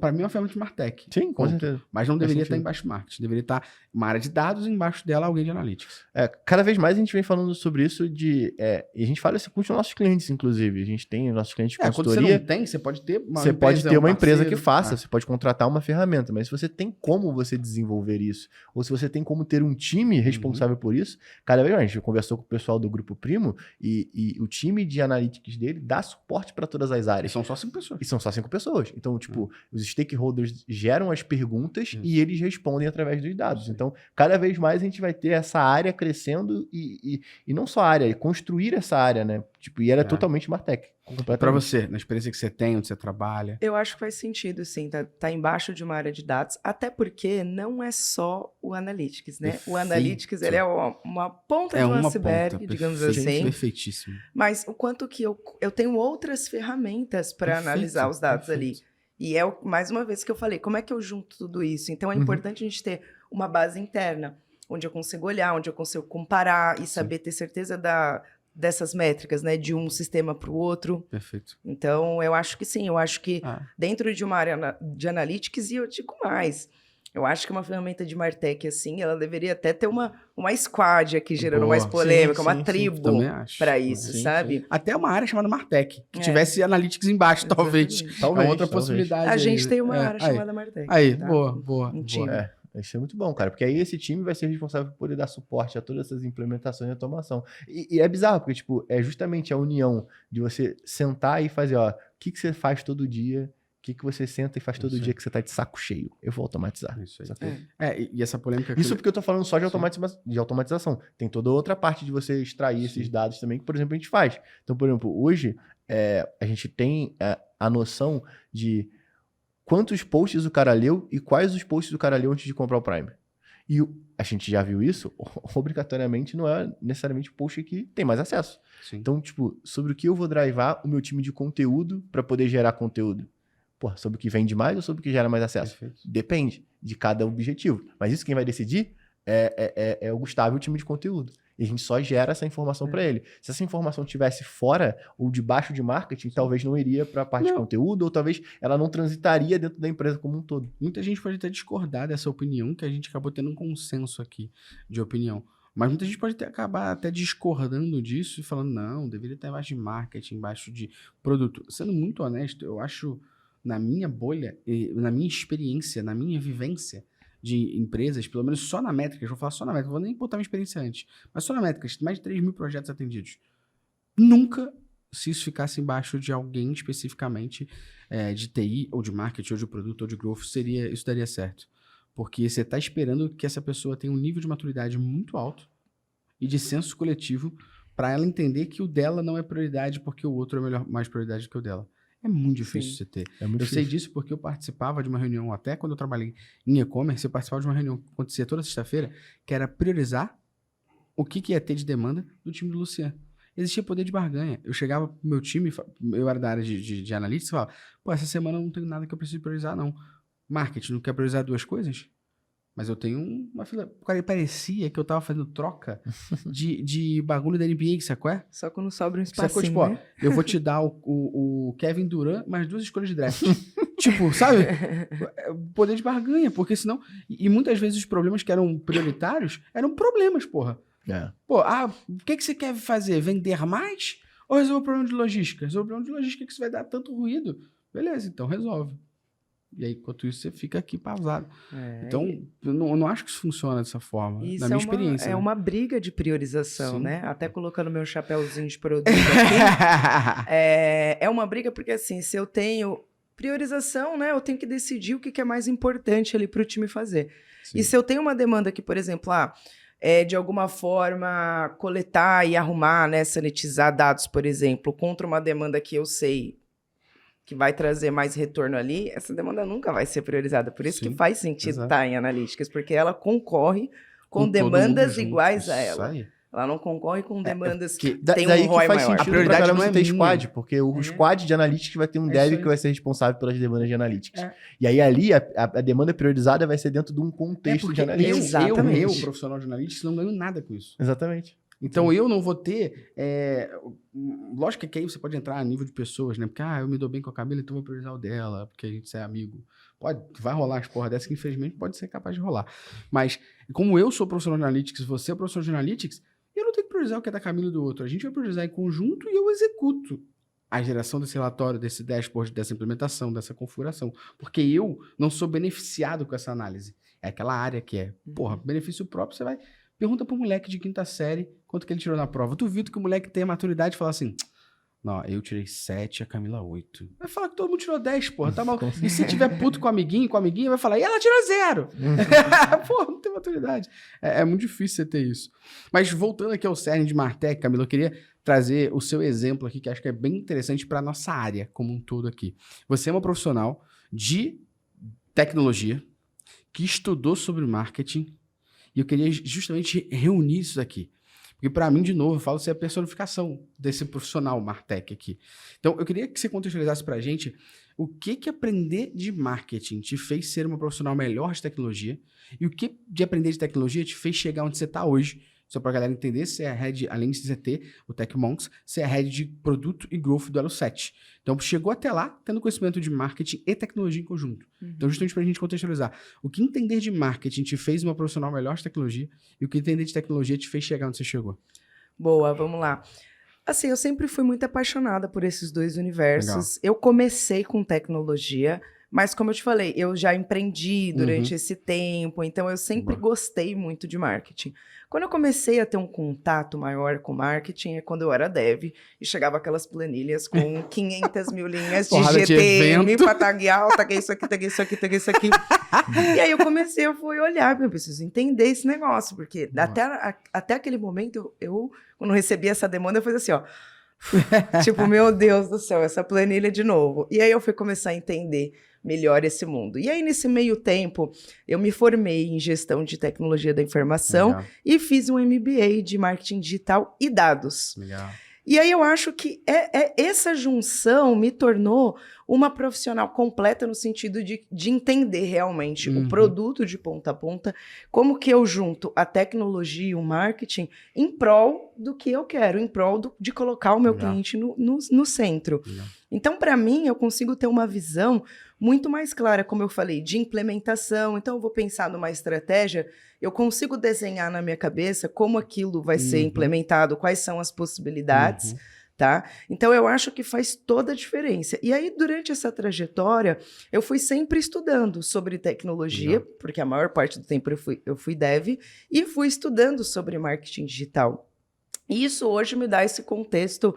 Para mim é uma ferramenta de Martech. Sim, com certeza. Mas não deveria estar embaixo do marketing. Deveria estar uma área de dados e embaixo dela alguém de analytics. Cada vez mais a gente vem falando sobre isso e a gente fala isso com os nossos clientes, inclusive. A gente tem nossos clientes de consultoria. Quando você não tem, você pode ter uma Você pode ter uma empresa que faça, tá. Você pode contratar uma ferramenta, mas se você tem como você desenvolver isso, ou se você tem como ter um time responsável por isso, cada vez mais. A gente conversou com o pessoal do Grupo Primo e o time de analytics dele dá suporte para todas as áreas. E são só 5 pessoas. E são só 5 pessoas. Então, tipo, os stakeholders geram as perguntas e eles respondem através dos dados. Então, cada vez mais a gente vai ter essa área crescendo e não só a área, construir essa área, né? Tipo, e ela é totalmente Martech. Para você, na experiência que você tem, onde você trabalha. Eu acho que faz sentido, sim, tá embaixo de uma área de dados, até porque não é só o Analytics, né? Perfeito. O Analytics, ele é uma ponta de um iceberg, digamos assim. Perfeitíssimo. Mas o quanto que eu tenho outras ferramentas para analisar os dados ali. E mais uma vez que eu falei, como é que eu junto tudo isso? Então, é importante a gente ter uma base interna, onde eu consigo olhar, onde eu consigo comparar e saber ter certeza dessas métricas, né? De um sistema para o outro. Perfeito. Então, eu acho que sim. Eu acho que dentro de uma área de analytics, e eu digo mais, Eu acho que uma ferramenta de Martech, assim, ela deveria até ter uma squad aqui gerando Boa. mais polêmica, Sim, uma sim, tribo Também acho. para isso, Sim, sabe? Até uma área chamada Martech, que É. tivesse Analytics embaixo, talvez. Exatamente. Talvez, É outra talvez. possibilidade. A aí, gente né? tem uma área aí. chamada Martech. Aí, tá? boa. Um boa. time. Isso é muito bom, cara, porque aí esse time vai ser responsável por poder dar suporte a todas essas implementações e automação. E é bizarro, porque, tipo, é justamente a união de você sentar e fazer, ó, o que você faz todo dia, o que você senta e faz todo Isso dia aí. que você tá de saco cheio. Eu vou automatizar. Isso aí. Sacou? E essa polêmica... Isso porque eu tô falando só de, Sim. de automatização. Tem toda outra parte de você extrair esses dados também, que, por exemplo, a gente faz. Então, por exemplo, hoje a gente tem a noção de quantos posts o cara leu e quais os posts o cara leu antes de comprar o Prime. E a gente já viu isso, obrigatoriamente não é necessariamente o post que tem mais acesso. Sim. Então, tipo, sobre o que eu vou drivar o meu time de conteúdo para poder gerar conteúdo? Pô, sobre o que vende mais ou sobre o que gera mais acesso? Perfeito. Depende de cada objetivo. Mas isso quem vai decidir é o Gustavo e o time de conteúdo. E a gente só gera essa informação para ele. Se essa informação estivesse fora ou debaixo de marketing, talvez não iria para a parte de conteúdo, ou talvez ela não transitaria dentro da empresa como um todo. Muita gente pode até discordar dessa opinião, que a gente acabou tendo um consenso aqui de opinião. Mas muita gente pode acabar até discordando disso e falando, não, deveria ter embaixo de marketing, embaixo de produto. Sendo muito honesto, eu acho, na minha bolha, na minha experiência, na minha vivência de empresas, pelo menos só na Métricas, vou falar só na Métricas, não vou nem botar minha experiência antes, mas só na Métricas, mais de 3 mil projetos atendidos. Nunca, se isso ficasse embaixo de alguém especificamente de TI, ou de marketing, ou de produto, ou de growth, isso daria certo. Porque você está esperando que essa pessoa tenha um nível de maturidade muito alto e de senso coletivo para ela entender que o dela não é prioridade porque o outro é mais prioridade do que o dela. É muito difícil você ter. Eu sei disso porque eu participava de uma reunião, até quando eu trabalhei em e-commerce, eu participava de uma reunião que acontecia toda sexta-feira, que era priorizar o que ia ter de demanda do time do Luciano. Existia poder de barganha. Eu chegava pro meu time, eu era da área de analytics, e falava, pô, essa semana eu não tenho nada que eu preciso priorizar, não. Marketing, não quer priorizar 2 coisas? Mas eu tenho uma fila. Cara, parecia que eu tava fazendo troca de bagulho da NBA, sabe qual é? Só quando sobra um espacinho, Sacou, tipo, ó, eu vou te dar o Kevin Durant mais 2 escolhas de draft. Tipo, sabe? Poder de barganha, porque senão... E muitas vezes os problemas que eram prioritários eram problemas, porra. Pô, o que você quer fazer? Vender mais? Ou resolver o problema de logística? Resolver o problema de logística que isso vai dar tanto ruído. Beleza, então resolve. E aí, enquanto isso, você fica aqui pausado. Então, eu não acho que isso funciona dessa forma, isso na minha experiência. É né? uma briga de priorização, Sim. né? Até colocando meu chapéuzinho de produto aqui. É uma briga porque, assim, se eu tenho priorização, né? Eu tenho que decidir o que é mais importante ali para o time fazer. Sim. E se eu tenho uma demanda que, por exemplo, de alguma forma coletar e arrumar, né? Sanitizar dados, por exemplo, contra uma demanda que eu sei que vai trazer mais retorno ali, essa demanda nunca vai ser priorizada. Por isso que faz sentido estar em Analytics, porque ela concorre com demandas iguais a ela. Aí. Ela não concorre com demandas que tem um ROI maior. A prioridade não é ter squad, porque o squad de Analytics vai ter um dev que vai ser responsável pelas demandas de Analytics. E aí ali a demanda priorizada vai ser dentro de um contexto de Analytics. Eu, profissional de Analytics, não ganho nada com isso. Exatamente. Então, eu não vou ter... Lógico que aí você pode entrar a nível de pessoas, né? Porque, eu me dou bem com a Camila, então vou priorizar o dela, porque a gente é amigo. Vai rolar as porra dessa, que infelizmente pode ser capaz de rolar. Mas, como eu sou profissional de Analytics, você é profissional de Analytics, eu não tenho que priorizar o que é da Camila e do outro. A gente vai priorizar em conjunto e eu executo a geração desse relatório, desse dashboard, dessa implementação, dessa configuração. Porque eu não sou beneficiado com essa análise. É aquela área que é, benefício próprio, você vai... Pergunta pro moleque de 5ª série quanto que ele tirou na prova. Duvido que o moleque tenha maturidade e falar assim, não, eu tirei 7, a Camila 8. Vai falar que todo mundo tirou 10, porra, tá mal. E se tiver puto com a amiguinha, vai falar, e ela tirou 0. Porra, não tem maturidade. É muito difícil você ter isso. Mas voltando aqui ao cerne de Martech, Camila, eu queria trazer o seu exemplo aqui, que acho que é bem interessante para nossa área como um todo aqui. Você é uma profissional de tecnologia que estudou sobre marketing. E eu queria justamente reunir isso aqui. Porque para mim, de novo, eu falo que é a personificação desse profissional Martech aqui. Então, eu queria que você contextualizasse para a gente o que aprender de marketing te fez ser uma profissional melhor de tecnologia e o que de aprender de tecnologia te fez chegar onde você está hoje, Só pra galera entender, você é head, além de você ter o Tech Monks, você é head de produto e growth do Elo7. Então, chegou até lá tendo conhecimento de marketing e tecnologia em conjunto. Então, justamente pra gente contextualizar, o que entender de marketing te fez uma profissional melhor de tecnologia e o que entender de tecnologia te fez chegar onde você chegou. Boa, vamos lá. Assim, eu sempre fui muito apaixonada por esses dois universos. Legal. Eu comecei com tecnologia, mas como eu te falei, eu já empreendi durante esse tempo, então eu sempre gostei muito de marketing. Quando eu comecei a ter um contato maior com marketing é quando eu era dev e chegava aquelas planilhas com 500 mil linhas de Porrada de GTM, evento. pra taguear, taguei isso aqui, taguei isso aqui, taguei isso aqui. E aí eu fui olhar, eu preciso entender esse negócio, porque até aquele momento, eu quando recebi essa demanda, eu fiz assim, ó, tipo, meu Deus do céu, essa planilha de novo. E aí eu fui começar a entender melhor esse mundo. E aí, nesse meio tempo, eu me formei em gestão de tecnologia da informação Legal. e fiz um MBA de marketing digital e dados. Legal. E aí eu acho que essa junção me tornou uma profissional completa no sentido de entender realmente o produto de ponta a ponta, como que eu junto a tecnologia e o marketing em prol do que eu quero, em prol de colocar o meu cliente no centro. Então, para mim, eu consigo ter uma visão muito mais clara, como eu falei, de implementação. Então, eu vou pensar numa estratégia, eu consigo desenhar na minha cabeça como aquilo vai ser implementado, quais são as possibilidades, tá? Então, eu acho que faz toda a diferença. E aí, durante essa trajetória, eu fui sempre estudando sobre tecnologia, porque a maior parte do tempo eu fui dev, e fui estudando sobre marketing digital. E isso hoje me dá esse contexto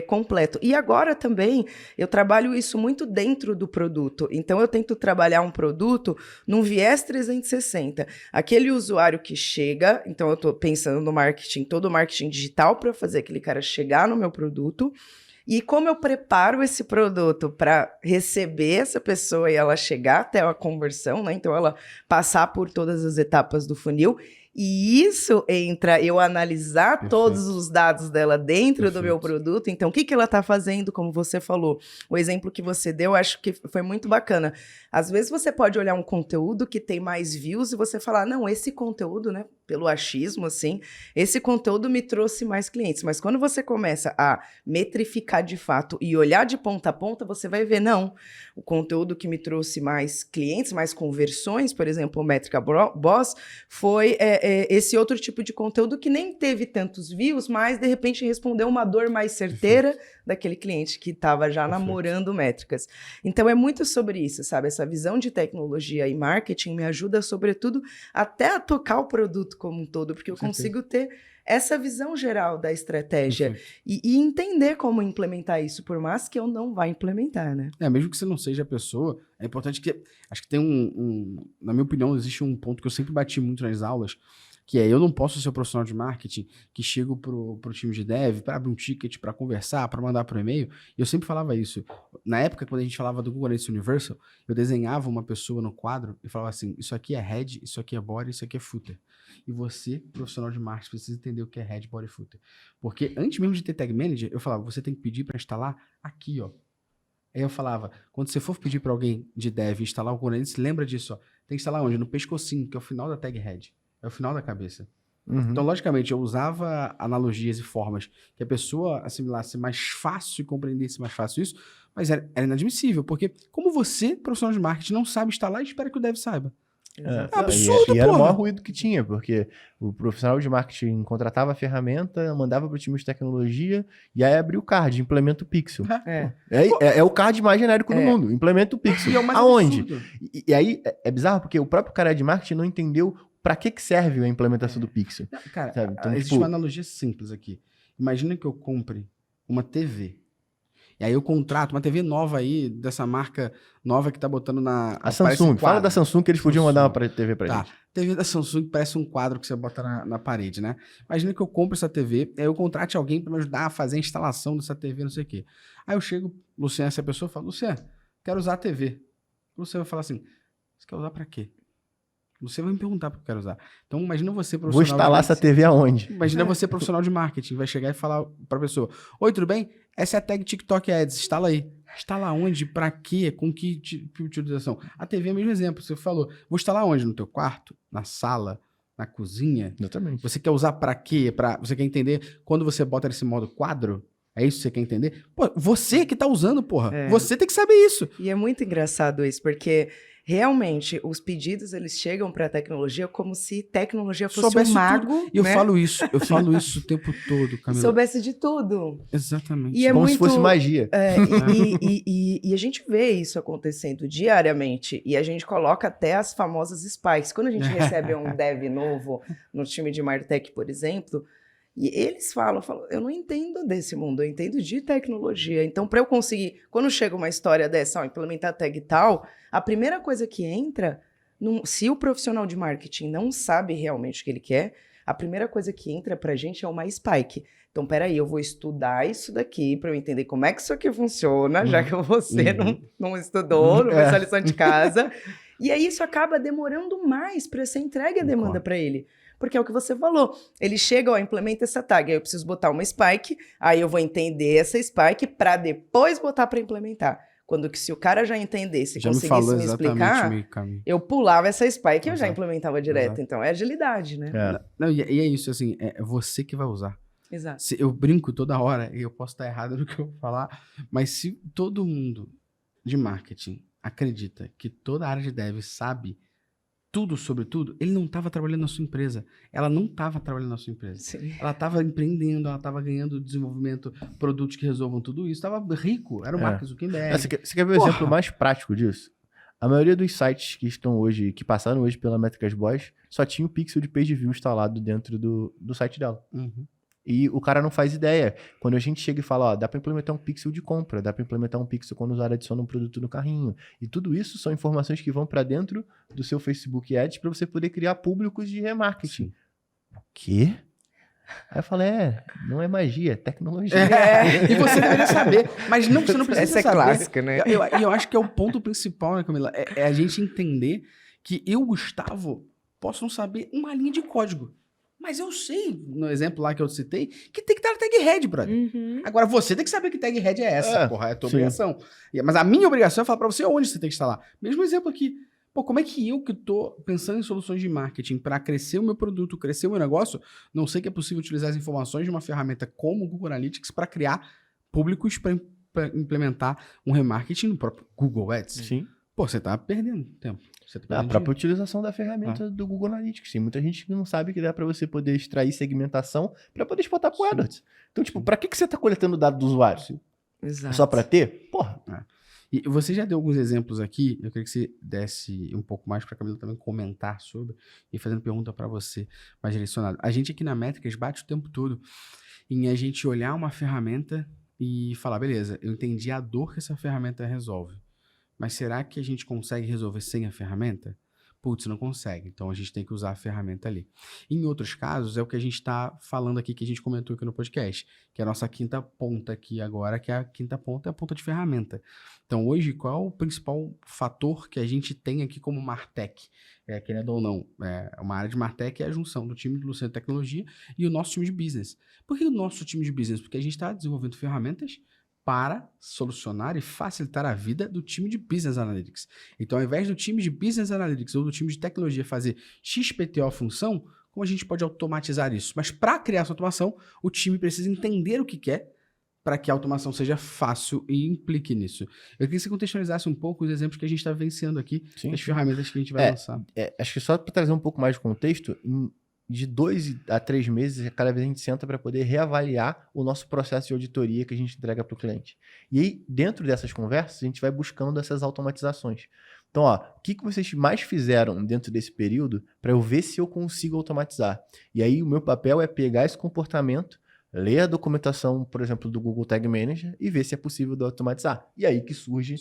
completo. E agora também eu trabalho isso muito dentro do produto. Então eu tento trabalhar um produto num viés 360. Aquele usuário que chega, então eu estou pensando no marketing, todo o marketing digital para fazer aquele cara chegar no meu produto. E como eu preparo esse produto para receber essa pessoa e ela chegar até a conversão, né? Então ela passar por todas as etapas do funil. E isso entra eu analisar todos os dados dela dentro do meu produto. Então, o que ela está fazendo, como você falou. O exemplo que você deu, acho que foi muito bacana. Às vezes você pode olhar um conteúdo que tem mais views e você falar, não, esse conteúdo, né, pelo achismo, assim, esse conteúdo me trouxe mais clientes. Mas quando você começa a metrificar de fato e olhar de ponta a ponta, você vai ver, não, o conteúdo que me trouxe mais clientes, mais conversões, por exemplo, o Métrica Boss, foi esse outro tipo de conteúdo que nem teve tantos views, mas de repente respondeu uma dor mais certeira daquele cliente que estava já namorando métricas. Então é muito sobre isso, sabe? Essa visão de tecnologia e marketing me ajuda, sobretudo, até a tocar o produto como um todo, porque eu consigo ter essa visão geral da estratégia e entender como implementar isso, por mais que eu não vá implementar, né? Mesmo que você não seja a pessoa, é importante que... Acho que tem na minha opinião, existe um ponto que eu sempre bati muito nas aulas, que é, eu não posso ser o profissional de marketing que chego pro time de dev para abrir um ticket, para conversar, para mandar pro e-mail. E eu sempre falava isso. Na época, quando a gente falava do Google Analytics Universal, eu desenhava uma pessoa no quadro e falava assim, isso aqui é head, isso aqui é body, isso aqui é footer. E você, profissional de marketing, precisa entender o que é head, body e footer. Porque antes mesmo de ter tag manager, eu falava, você tem que pedir para instalar aqui, ó. Aí eu falava, quando você for pedir para alguém de dev instalar o Google Analytics, lembra disso, ó. Tem que instalar onde? No pescocinho, que é o final da tag head. É o final da cabeça. Então, logicamente, eu usava analogias e formas que a pessoa assimilasse mais fácil e compreendesse mais fácil isso, mas era inadmissível, porque como você, profissional de marketing, não sabe instalar e espera que o dev saiba. É absurdo, e era o maior ruído que tinha, porque o profissional de marketing contratava a ferramenta, mandava para o time de tecnologia e aí abria o card, implementa o pixel. É o card mais genérico do mundo, implementa o pixel. E é o mais aonde? absurdo. E aí é bizarro, porque o próprio cara de marketing não entendeu para que serve a implementação do pixel. Não, cara, então, existe uma analogia simples aqui. Imagina que eu compre uma TV. E aí eu contrato uma TV nova aí, dessa marca nova que tá botando na... A Samsung. Fala da Samsung que eles podiam mandar uma TV pra gente. TV da Samsung parece um quadro que você bota na parede, né? Imagina que eu compro essa TV, aí eu contrate alguém para me ajudar a fazer a instalação dessa TV, não sei o quê. Aí eu chego, Luciano, essa pessoa fala, Luciano, quero usar a TV. O Luciano vai falar assim, você quer usar para quê? Você vai me perguntar para que eu quero usar. Então, imagina você, profissional... Vou instalar essa TV aonde? Imagina você, profissional de marketing, vai chegar e falar para a pessoa, oi, tudo bem? Essa é a tag TikTok Ads, instala aí. Instala onde? Para quê? Com que utilização? A TV é o mesmo exemplo, você falou. Vou instalar onde? No teu quarto? Na sala? na cozinha, Exatamente. você quer usar pra quê? Você quer entender quando você bota nesse modo quadro? É isso que você quer entender? Pô, você que tá usando, porra. Você tem que saber isso. E é muito engraçado isso, porque realmente os pedidos eles chegam para a tecnologia como se tecnologia fosse Soubesse um mago. tudo. E eu né? falo isso o tempo todo, Camila. Soubesse de tudo. Exatamente. E é Como muito, se fosse magia. E a gente vê isso acontecendo diariamente. E a gente coloca até as famosas spikes. Quando a gente recebe um dev novo no time de Martech, por exemplo, e eles falam, eu não entendo desse mundo, eu entendo de tecnologia. Então, para eu conseguir, quando chega uma história dessa, implementar tag e tal, a primeira coisa que entra, se o profissional de marketing não sabe realmente o que ele quer, a primeira coisa que entra pra gente é uma spike. Então, peraí, eu vou estudar isso daqui para eu entender como é que isso aqui funciona, já que você não estudou, não fez a lição de casa. E aí isso acaba demorando mais para ser entregue a demanda para ele. Porque é o que você falou. Ele chega, ó, implementa essa tag, aí eu preciso botar uma spike, aí eu vou entender essa spike para depois botar para implementar. Quando que se o cara já entendesse, já conseguisse me explicar, eu pulava essa spike e eu já implementava direto. Exato. Então é agilidade, né? Não, e é isso, assim, é você que vai usar. Exato. Eu brinco toda hora, e eu posso estar errado no que eu vou falar, mas se todo mundo de marketing acredita que toda a área de dev sabe tudo sobre tudo, ele não estava trabalhando na sua empresa. Ela não estava trabalhando na sua empresa. Sim. Ela estava empreendendo, ela estava ganhando desenvolvimento, produtos que resolvam tudo isso. Estava rico, era o Mark Zuckerberg. Você quer ver o exemplo mais prático disso? A maioria dos sites que estão hoje, que passaram hoje pela Métricas Boys, só tinha o pixel de page view instalado dentro do site dela. E o cara não faz ideia. Quando a gente chega e fala, ó, dá para implementar um pixel de compra, dá para implementar um pixel quando o usuário adiciona um produto no carrinho. E tudo isso são informações que vão para dentro do seu Facebook Ads para você poder criar públicos de remarketing. O quê? Aí eu falei, não é magia, é tecnologia. E você deveria saber, mas não, você não precisa saber. Essa é clássica, né? Eu acho que é o ponto principal, né, Camila? É a gente entender que eu, Gustavo, posso não saber uma linha de código. Mas eu sei, no exemplo lá que eu citei, que tem que estar na tag head, brother. Agora você tem que saber que tag head é essa, porra, é a tua obrigação. Mas a minha obrigação é falar pra você onde você tem que instalar. Mesmo exemplo aqui. Pô, como é que eu que tô pensando em soluções de marketing para crescer o meu produto, crescer o meu negócio, não sei que é possível utilizar as informações de uma ferramenta como o Google Analytics para criar públicos para implementar um remarketing no próprio Google Ads? Sim. Pô, você tá perdendo tempo. A própria utilização da ferramenta do Google Analytics. Tem muita gente que não sabe que dá para você poder extrair segmentação para poder exportar para o AdWords. Então, tipo, para que você tá coletando dado do usuário? Exato. Só para ter? Porra. E você já deu alguns exemplos aqui, eu queria que você desse um pouco mais para a Camila também comentar sobre e fazendo pergunta para você mais direcionado. A gente aqui na Métricas bate o tempo todo em a gente olhar uma ferramenta e falar, beleza, eu entendi a dor que essa ferramenta resolve. Mas será que a gente consegue resolver sem a ferramenta? Putz, não consegue. Então a gente tem que usar a ferramenta ali. Em outros casos, é o que a gente está falando aqui, que a gente comentou aqui no podcast, que é a nossa quinta ponta aqui agora, que é a quinta ponta, é a ponta de ferramenta. Então hoje, qual é o principal fator que a gente tem aqui como Martech? Querendo ou não, uma área de Martech é a junção do time de Luciano de Tecnologia e o nosso time de Business. Por que o nosso time de Business? Porque a gente está desenvolvendo ferramentas para solucionar e facilitar a vida do time de Business Analytics. Então, ao invés do time de Business Analytics ou do time de tecnologia fazer XPTO função, como a gente pode automatizar isso? Mas para criar essa automação, o time precisa entender o que quer para que a automação seja fácil e implique nisso. Eu queria que você contextualizasse um pouco os exemplos que a gente está vivenciando aqui, as ferramentas que a gente vai lançar. Acho que só para trazer um pouco mais de contexto, de 2 a 3 meses, cada vez a gente senta para poder reavaliar o nosso processo de auditoria que a gente entrega para o cliente. E aí, dentro dessas conversas, a gente vai buscando essas automatizações. Então, o que vocês mais fizeram dentro desse período para eu ver se eu consigo automatizar? E aí, o meu papel é pegar esse comportamento, ler a documentação, por exemplo, do Google Tag Manager e ver se é possível de automatizar. E aí que surge,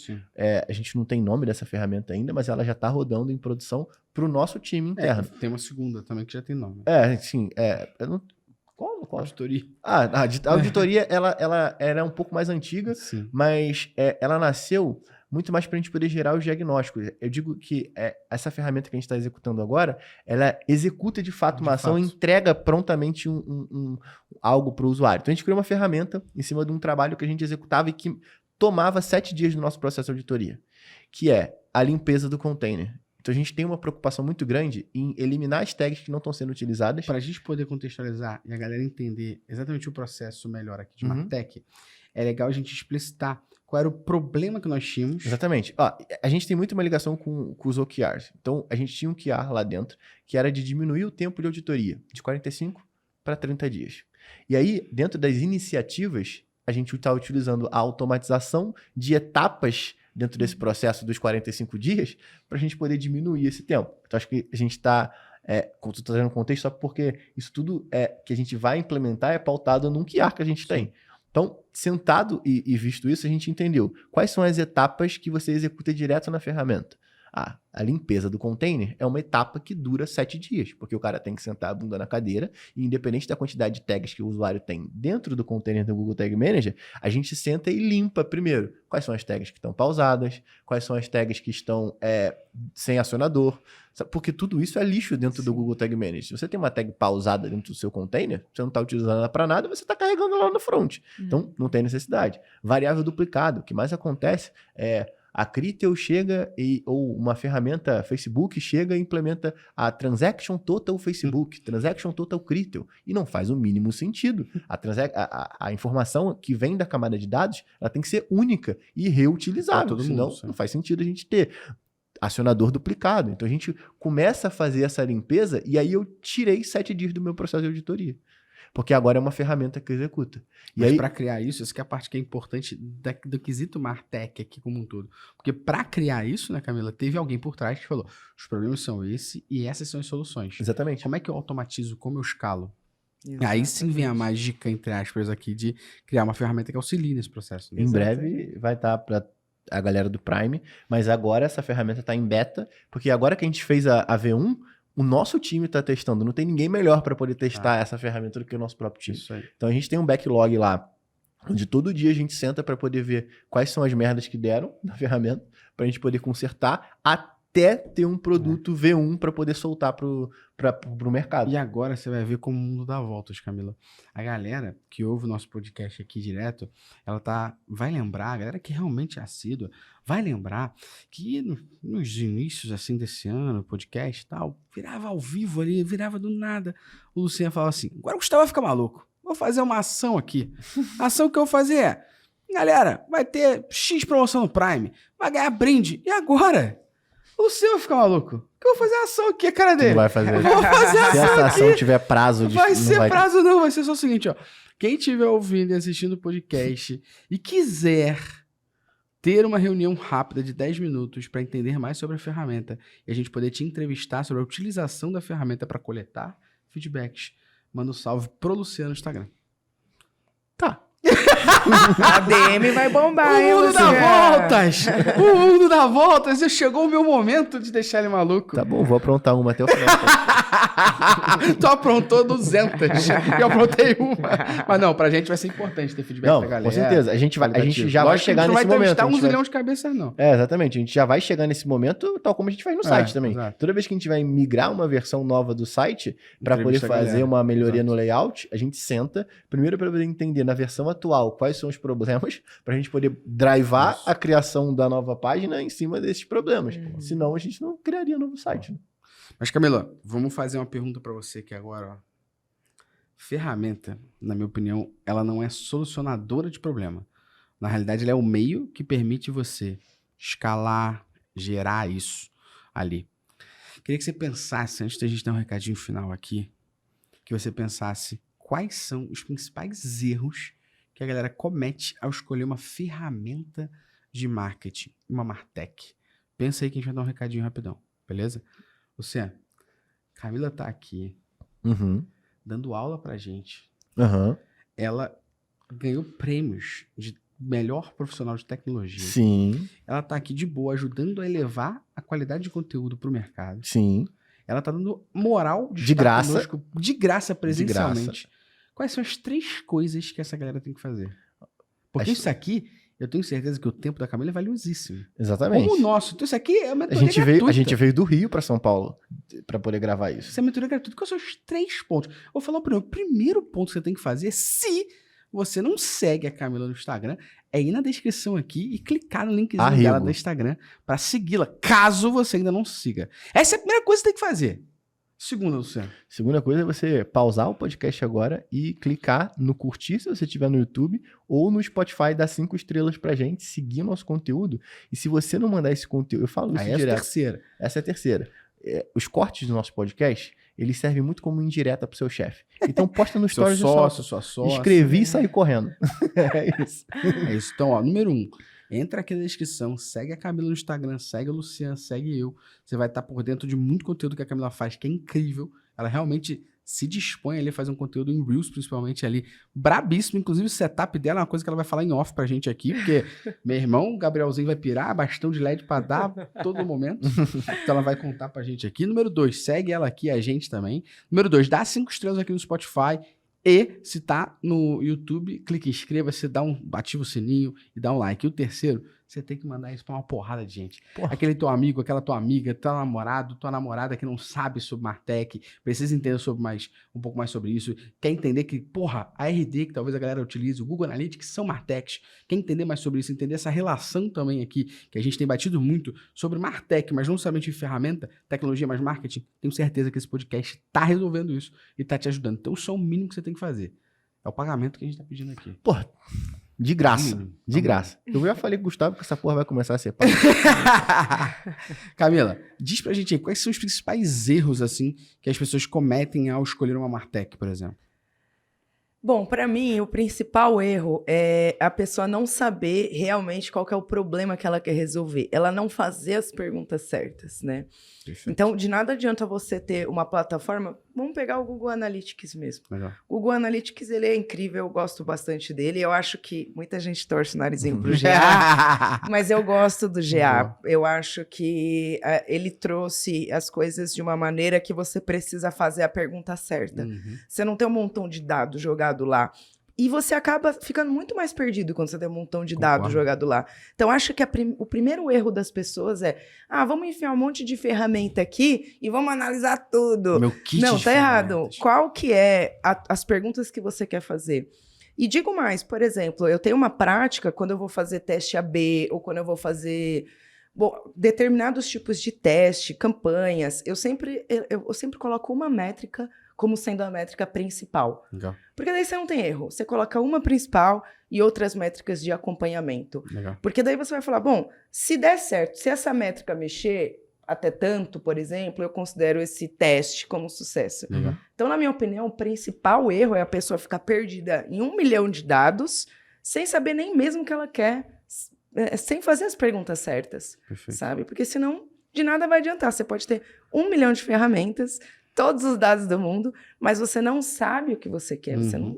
a gente não tem nome dessa ferramenta ainda, mas ela já está rodando em produção para o nosso time interno. Tem uma segunda também que já tem nome. Eu não... Qual? Auditoria. A auditoria, ela era um pouco mais antiga, mas ela nasceu muito mais para a gente poder gerar os diagnósticos. Eu digo que essa ferramenta que a gente está executando agora, ela executa de fato uma ação e entrega prontamente algo para o usuário. Então a gente criou uma ferramenta em cima de um trabalho que a gente executava e que tomava 7 dias no nosso processo de auditoria, que é a limpeza do container. Então a gente tem uma preocupação muito grande em eliminar as tags que não estão sendo utilizadas. Para a gente poder contextualizar e a galera entender exatamente o processo melhor aqui de Uhum. Martech, é legal a gente explicitar qual era o problema que nós tínhamos. Exatamente. Ó, a gente tem muito uma ligação com os OKRs. Então, a gente tinha um QR lá dentro que era de diminuir o tempo de auditoria de 45 para 30 dias. E aí, dentro das iniciativas, a gente está utilizando a automatização de etapas dentro desse processo dos 45 dias para a gente poder diminuir esse tempo. Então, acho que a gente está... como tu tá trazendo contexto, só porque isso tudo que a gente vai implementar é pautado num QR que a gente tem. Então, sentado e visto isso, a gente entendeu quais são as etapas que você executa direto na ferramenta. A limpeza do container é uma etapa que dura 7 dias, porque o cara tem que sentar a bunda na cadeira e, independente da quantidade de tags que o usuário tem dentro do container do Google Tag Manager, a gente senta e limpa primeiro quais são as tags que estão pausadas, quais são as tags que estão sem acionador, porque tudo isso é lixo dentro do Google Tag Manager. Se você tem uma tag pausada dentro do seu container, você não está utilizando ela para nada, você está carregando ela no front. Então, não tem necessidade. Variável duplicado, o que mais acontece é a Critel chega ou uma ferramenta Facebook chega e implementa a Transaction Total Facebook, Transaction Total Critel, e não faz o mínimo sentido. A informação que vem da camada de dados, ela tem que ser única e reutilizável, senão não faz sentido a gente ter acionador duplicado. Então a gente começa a fazer essa limpeza e aí eu tirei 7 dias do meu processo de auditoria. Porque agora é uma ferramenta que executa. Mas para criar isso, essa que é a parte que é importante do quesito Martech aqui como um todo. Porque para criar isso, né, Camila, teve alguém por trás que falou, os problemas são esse e essas são as soluções. Exatamente. Como é que eu automatizo, como eu escalo? Exatamente. Aí sim vem a mágica, entre aspas, aqui de criar uma ferramenta que auxilie nesse processo. Né? Em breve vai estar para a galera do Prime, mas agora essa ferramenta está em beta, porque agora que a gente fez a V1, o nosso time está testando. Não tem ninguém melhor para poder testar essa ferramenta do que o nosso próprio time. Isso aí. Então a gente tem um backlog lá, onde todo dia a gente senta para poder ver quais são as merdas que deram na ferramenta, para a gente poder consertar até ter um produto V1 para poder soltar pro mercado. E agora você vai ver como o mundo dá voltas, Camila. A galera que ouve o nosso podcast aqui direto, vai lembrar, a galera que realmente é assídua, vai lembrar que nos inícios assim desse ano, podcast e tal, virava ao vivo ali, virava do nada. O Luciano falava assim, agora o Gustavo vai ficar maluco, vou fazer uma ação aqui. A ação que eu vou fazer é, galera, vai ter X promoção no Prime, vai ganhar brinde. E agora? O Luciano vai ficar maluco. Que eu vou fazer a ação aqui, a cara dele. Não vai fazer. Vou fazer a ação. Se essa ação aqui. tiver prazo, vai ser só o seguinte, ó. Quem estiver ouvindo e assistindo o podcast e quiser ter uma reunião rápida de 10 minutos para entender mais sobre a ferramenta e a gente poder te entrevistar sobre a utilização da ferramenta para coletar feedbacks, manda um salve pro Luciano no Instagram. Tá. A DM vai bombar, hein, O mundo dá Luciano? voltas! O mundo dá voltas! E chegou o meu momento de deixar ele maluco. Tá bom, vou aprontar uma até o final. Tu aprontou 200. Eu aprontei uma. Mas não, pra gente vai ser importante ter feedback da galera. Com certeza. A gente já vai chegar nesse momento. Não vai entrevistar um zilhão de cabeças, não. Exatamente. A gente já vai chegar nesse momento, tal como a gente faz no site também. Exato. Toda vez que a gente vai migrar uma versão nova do site, para poder fazer uma melhoria no layout, a gente senta, primeiro para poder entender na versão atual quais são os problemas, pra gente poder drivar a criação da nova página em cima desses problemas. Senão a gente não criaria novo site. Né? Mas, Camila, vamos fazer uma pergunta para você aqui agora. Ó. Ferramenta, na minha opinião, ela não é solucionadora de problema. Na realidade, ela é o meio que permite você escalar, gerar isso ali. Queria que você pensasse, antes da gente dar um recadinho final aqui, que você pensasse quais são os principais erros que a galera comete ao escolher uma ferramenta de marketing, uma Martech. Pensa aí que a gente vai dar um recadinho rapidão, beleza? Luciano, Camila tá aqui dando aula pra gente. Ela ganhou prêmios de melhor profissional de tecnologia. Sim. Ela tá aqui de boa, ajudando a elevar a qualidade de conteúdo pro mercado. Sim. Ela tá dando moral de graça. Conosco, de graça presencialmente. De graça. Quais são as 3 coisas que essa galera tem que fazer? Porque isso aqui, eu tenho certeza que o tempo da Camila é valiosíssimo. Exatamente. Como o nosso. Então isso aqui é uma mentoria gratuita. A gente veio do Rio para São Paulo para poder gravar isso. Isso é mentoria gratuita. Quais são os 3 pontos? Eu vou falar o primeiro ponto que você tem que fazer, se você não segue a Camila no Instagram, é ir na descrição aqui e clicar no linkzinho Arrego. dela do Instagram pra segui-la, caso você ainda não siga. Essa é a primeira coisa que você tem que fazer. Segunda, Luciano. Segunda coisa é você pausar o podcast agora e clicar no curtir se você estiver no YouTube ou no Spotify, dar 5 estrelas pra gente, seguir o nosso conteúdo. E se você não mandar esse conteúdo, eu falo isso Aí essa é a direto. terceira. Essa é a terceira. Os cortes do nosso podcast, eles servem muito como indireta pro seu chefe. Então posta no Seu stories sócio, e sua sócia. escrevi e saí correndo. É isso. É isso. Então, ó, número 1. Entra aqui na descrição, segue a Camila no Instagram, segue o Luciano, segue eu. Você vai estar por dentro de muito conteúdo que a Camila faz, que é incrível. Ela realmente se dispõe ali a fazer um conteúdo em Reels, principalmente ali, brabíssimo. Inclusive o setup dela é uma coisa que ela vai falar em off pra gente aqui, porque meu irmão, o Gabrielzinho, vai pirar, bastão de LED pra dar todo momento. Então ela vai contar pra gente aqui. Número 2, segue ela aqui, a gente também. Número 2, dá 5 estrelas aqui no Spotify. E se tá no YouTube, clique em inscreva-se, ativa o sininho e dá um like. E o terceiro, você tem que mandar isso pra uma porrada de gente. Porra. Aquele teu amigo, aquela tua amiga, teu namorado, tua namorada que não sabe sobre Martech, precisa entender um pouco mais sobre isso, quer entender que, porra, a RD que talvez a galera utilize, o Google Analytics são Martechs, quer entender mais sobre isso, entender essa relação também aqui, que a gente tem batido muito sobre Martech, mas não somente em ferramenta, tecnologia, mas marketing, tenho certeza que esse podcast tá resolvendo isso e tá te ajudando. Então, isso é o mínimo que você tem que fazer. É o pagamento que a gente tá pedindo aqui. Porra, de graça. Mínimo. De graça. Eu já falei com o Gustavo que essa porra vai começar a ser paga. Camila, diz pra gente aí, quais são os principais erros, assim, que as pessoas cometem ao escolher uma Martech, por exemplo? Bom, para mim, o principal erro é a pessoa não saber realmente qual que é o problema que ela quer resolver. Ela não fazer as perguntas certas, né? Perfeito. Então, de nada adianta você ter uma plataforma... Vamos pegar o Google Analytics mesmo. Legal. O Google Analytics, ele é incrível, eu gosto bastante dele. Eu acho que muita gente torce o narizinho pro GA, mas eu gosto do GA. Eu acho que ele trouxe as coisas de uma maneira que você precisa fazer a pergunta certa. Uhum. Você não tem um montão de dados jogado lá. E você acaba ficando muito mais perdido quando você tem um montão de dados jogado lá. Então, acho que o primeiro erro das pessoas é vamos enfiar um monte de ferramenta aqui e vamos analisar tudo. Meu kit Não, de tá errado. ferramentas. Qual que é as perguntas que você quer fazer? E digo mais, por exemplo, eu tenho uma prática quando eu vou fazer teste AB ou quando eu vou fazer determinados tipos de teste, campanhas, eu sempre coloco uma métrica como sendo a métrica principal. Legal. Porque daí você não tem erro. Você coloca uma principal e outras métricas de acompanhamento. Legal. Porque daí você vai falar, bom, se der certo, se essa métrica mexer até tanto, por exemplo, eu considero esse teste como sucesso. Legal. Então, na minha opinião, o principal erro é a pessoa ficar perdida em 1 milhão de dados, sem saber nem mesmo o que ela quer, sem fazer as perguntas certas, Perfeito. sabe? Porque senão, de nada vai adiantar. Você pode ter 1 milhão de ferramentas, todos os dados do mundo, mas você não sabe o que você quer. Você não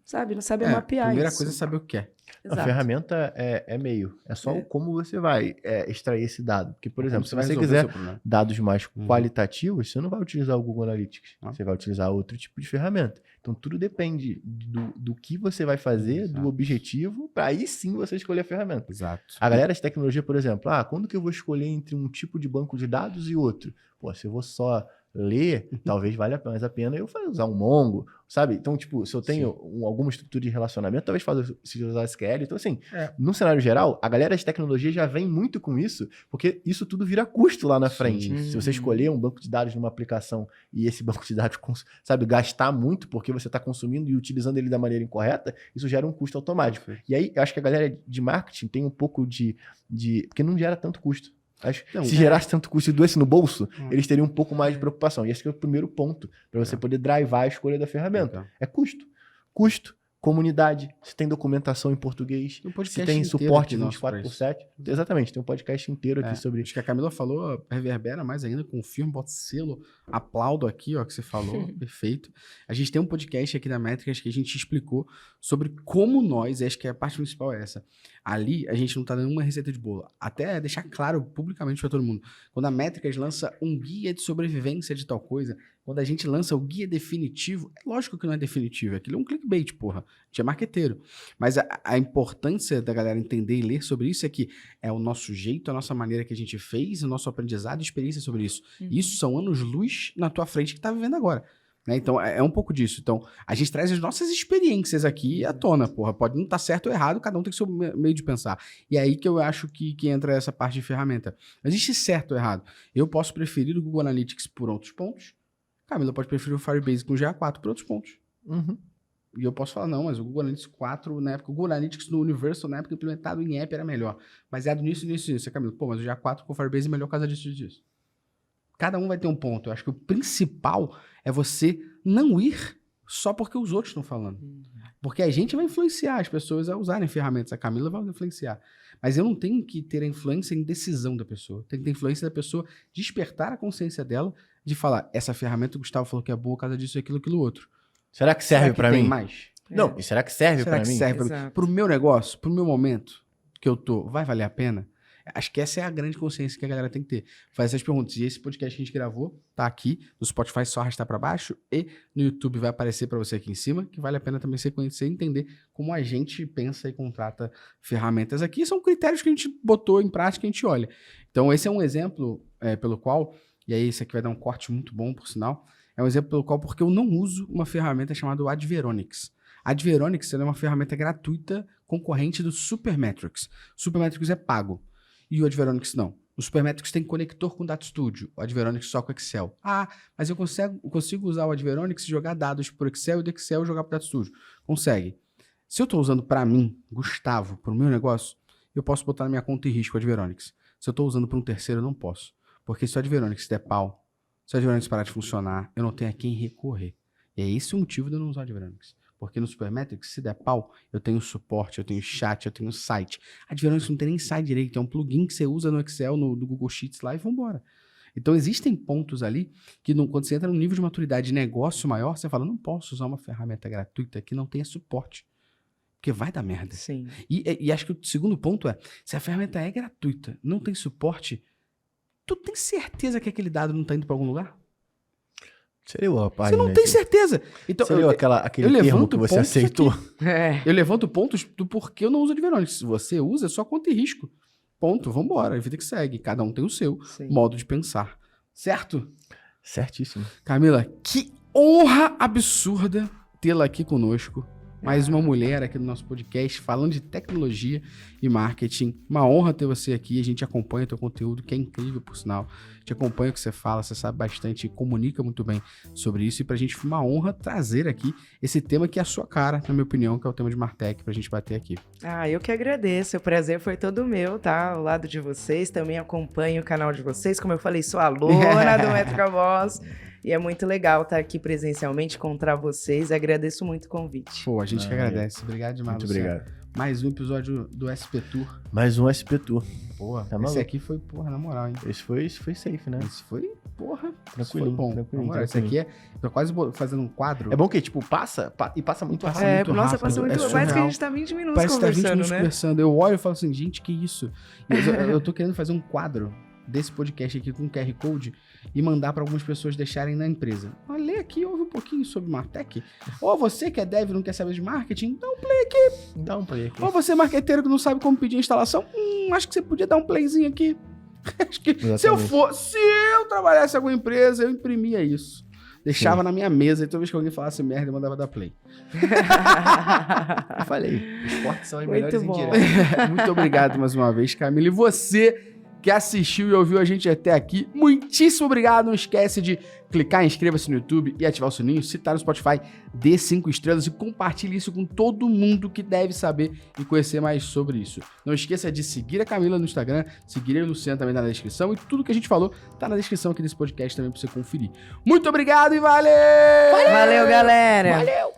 sabe, não sabe mapear A primeira isso. coisa é saber o que é. Exato. A ferramenta é meio. É só como você vai extrair esse dado. Porque, por exemplo, se vai você resolver quiser seu problema. dados mais qualitativos, você não vai utilizar o Google Analytics. Você vai utilizar outro tipo de ferramenta. Então, tudo depende do que você vai fazer, Exato. do objetivo, para aí sim você escolher a ferramenta. Exato. A galera de tecnologia, por exemplo, quando que eu vou escolher entre um tipo de banco de dados e outro? Pô, se eu vou só ler, talvez valha mais a pena eu usar um Mongo, sabe? Então, tipo, se eu tenho alguma estrutura de relacionamento, talvez se usar SQL. Então, assim, no cenário geral, a galera de tecnologia já vem muito com isso, porque isso tudo vira custo lá na frente. Se você escolher um banco de dados numa aplicação e esse banco de dados, sabe, gastar muito porque você está consumindo e utilizando ele da maneira incorreta, isso gera um custo automático. E aí, eu acho que a galera de marketing tem um pouco de porque não gera tanto custo. Se gerasse tanto custo e doesse no bolso, eles teriam um pouco mais de preocupação. E esse que é o primeiro ponto para você poder drivar a escolha da ferramenta. É custo. Custo, comunidade, se tem documentação em português, se tem suporte 24/7. Exatamente, tem um podcast inteiro aqui sobre isso. Acho que a Camila falou, reverbera mais ainda, confirma, bota selo, aplaudo aqui, ó, que você falou, perfeito. A gente tem um podcast aqui da Métricas que a gente explicou sobre como nós, acho que a parte principal é essa, ali a gente não tá dando uma receita de bolo, até deixar claro publicamente para todo mundo, quando a Métricas lança um guia de sobrevivência de tal coisa, quando a gente lança o guia definitivo, é lógico que não é definitivo, aquilo é um clickbait, porra. A gente é marqueteiro. Mas a importância da galera entender e ler sobre isso é que é o nosso jeito, a nossa maneira que a gente fez, o nosso aprendizado e experiência sobre isso. Isso são anos-luz na tua frente que tá vivendo agora. Né? Então, é um pouco disso. Então, a gente traz as nossas experiências aqui à tona, porra. Pode não estar certo ou errado, cada um tem o seu meio de pensar. E é aí que eu acho que entra essa parte de ferramenta. Não existe certo ou errado. Eu posso preferir o Google Analytics por outros pontos. Camila pode preferir o Firebase com o GA4 por outros pontos. Uhum. E eu posso falar, não, mas o Google Analytics 4, na época, o Google Analytics no Universal, na época, implementado em app era melhor. Baseado nisso. Camila, pô, mas o GA4 com o Firebase é melhor por causa disso. Cada um vai ter um ponto. Eu acho que o principal é você não ir só porque os outros estão falando. Porque a gente vai influenciar as pessoas a usarem ferramentas. A Camila vai influenciar. Mas eu não tenho que ter a influência em decisão da pessoa. Tem que ter a influência da pessoa despertar a consciência dela de falar, essa ferramenta o Gustavo falou que é boa por causa disso, aquilo outro. Será que serve pra mim? Tem mais? Não, e será que serve pra mim? Serve pra mim? Pro meu negócio, pro meu momento que eu tô, vai valer a pena? Acho que essa é a grande consciência que a galera tem que ter. Fazer essas perguntas. E esse podcast que a gente gravou tá aqui. No Spotify, só arrastar pra baixo. E no YouTube vai aparecer pra você aqui em cima. Que vale a pena também você conhecer e entender como a gente pensa e contrata ferramentas aqui. São critérios que a gente botou em prática e a gente olha. Então, esse é um exemplo pelo qual... E aí, esse aqui vai dar um corte muito bom, por sinal. É um exemplo pelo qual, porque eu não uso uma ferramenta chamada Adveronix. Adveronix é uma ferramenta gratuita concorrente do Supermetrics. Supermetrics é pago. E o Adveronix não. O Supermetrics tem conector com Data Studio. O Adveronix só com Excel. Ah, mas eu consigo usar o Adveronix e jogar dados por Excel e do Excel jogar para Data Studio. Consegue. Se eu estou usando para mim, Gustavo, para o meu negócio, eu posso botar na minha conta e risco o Adveronix. Se eu estou usando para um terceiro, eu não posso. Porque se o Adveronix der pau, se o Adveronix parar de funcionar, eu não tenho a quem recorrer. E é esse o motivo de eu não usar o Adveronix. Porque no Supermetrics, se der pau, eu tenho suporte, eu tenho chat, eu tenho site. A Adveronix não tem nem site direito, é um plugin que você usa no Excel, no Google Sheets lá e vambora. Então existem pontos ali que quando você entra num nível de maturidade de negócio maior, você fala, não posso usar uma ferramenta gratuita que não tenha suporte. Porque vai dar merda. Sim. E acho que o segundo ponto é, se a ferramenta é gratuita, não tem suporte, tu tem certeza que aquele dado não tá indo para algum lugar? Seria uma página. Você não tem certeza. Então, seria aquele termo que você aceitou? Eu levanto pontos do porquê eu não uso Adveronix. Se você usa, é só conta e risco. Ponto, vambora. A vida que segue. Cada um tem o seu modo de pensar. Certo? Certíssimo. Camila, que honra absurda tê-la aqui conosco. Mais uma mulher aqui no nosso podcast falando de tecnologia e marketing. Uma honra ter você aqui. A gente acompanha o teu conteúdo, que é incrível, por sinal. A gente acompanha o que você fala, você sabe bastante e comunica muito bem sobre isso. E pra gente foi uma honra trazer aqui esse tema que é a sua cara, na minha opinião, que é o tema de Martech, pra gente bater aqui. Ah, eu que agradeço. O prazer foi todo meu, tá? Ao lado de vocês. Também acompanho o canal de vocês. Como eu falei, sou aluna do Métrica Voz. E é muito legal estar aqui presencialmente, encontrar vocês. Agradeço muito o convite. Pô, a gente que agradece. Obrigado demais, Muito Luciano. obrigado. Mais um episódio do SP Tour. Mais um SP Tour. Porra, Tá esse maluco? aqui foi, porra, na moral, hein? Esse foi safe, né? Esse foi, porra, Tranquilinho, esse foi bom. tranquilinho, Na moral, esse aqui tô quase fazendo um quadro. É bom que, tipo, passa muito rápido. muito nossa, rápido, passa muito é rápido. Parece que a surreal. gente tá 20 minutos Parece que tá 20 conversando, minutos né? conversando. Eu olho e falo assim, gente, que isso? Eu tô querendo fazer um quadro desse podcast aqui com QR Code e mandar para algumas pessoas deixarem na empresa. Ah, lê aqui, ouve um pouquinho sobre Martech. Ou você que é dev e não quer saber de marketing, dá um play aqui. Dá um play aqui. Ou você marqueteiro que não sabe como pedir a instalação, acho que você podia dar um playzinho aqui. Acho que se eu trabalhasse em alguma empresa, eu imprimia isso. Deixava na minha mesa e toda vez que alguém falasse merda, eu mandava dar play. Eu falei, os fortes são as Muito melhores bom. indiretas. Muito obrigado mais uma vez, Camila. E você que assistiu e ouviu a gente até aqui, muitíssimo obrigado. Não esquece de clicar, inscreva-se no YouTube e ativar o sininho. Se tá no Spotify, dê 5 estrelas e compartilhe isso com todo mundo que deve saber e conhecer mais sobre isso. Não esqueça de seguir a Camila no Instagram, seguir o Luciano também na descrição, e tudo que a gente falou tá na descrição aqui desse podcast também pra você conferir. Muito obrigado e valeu! Valeu, galera! Valeu!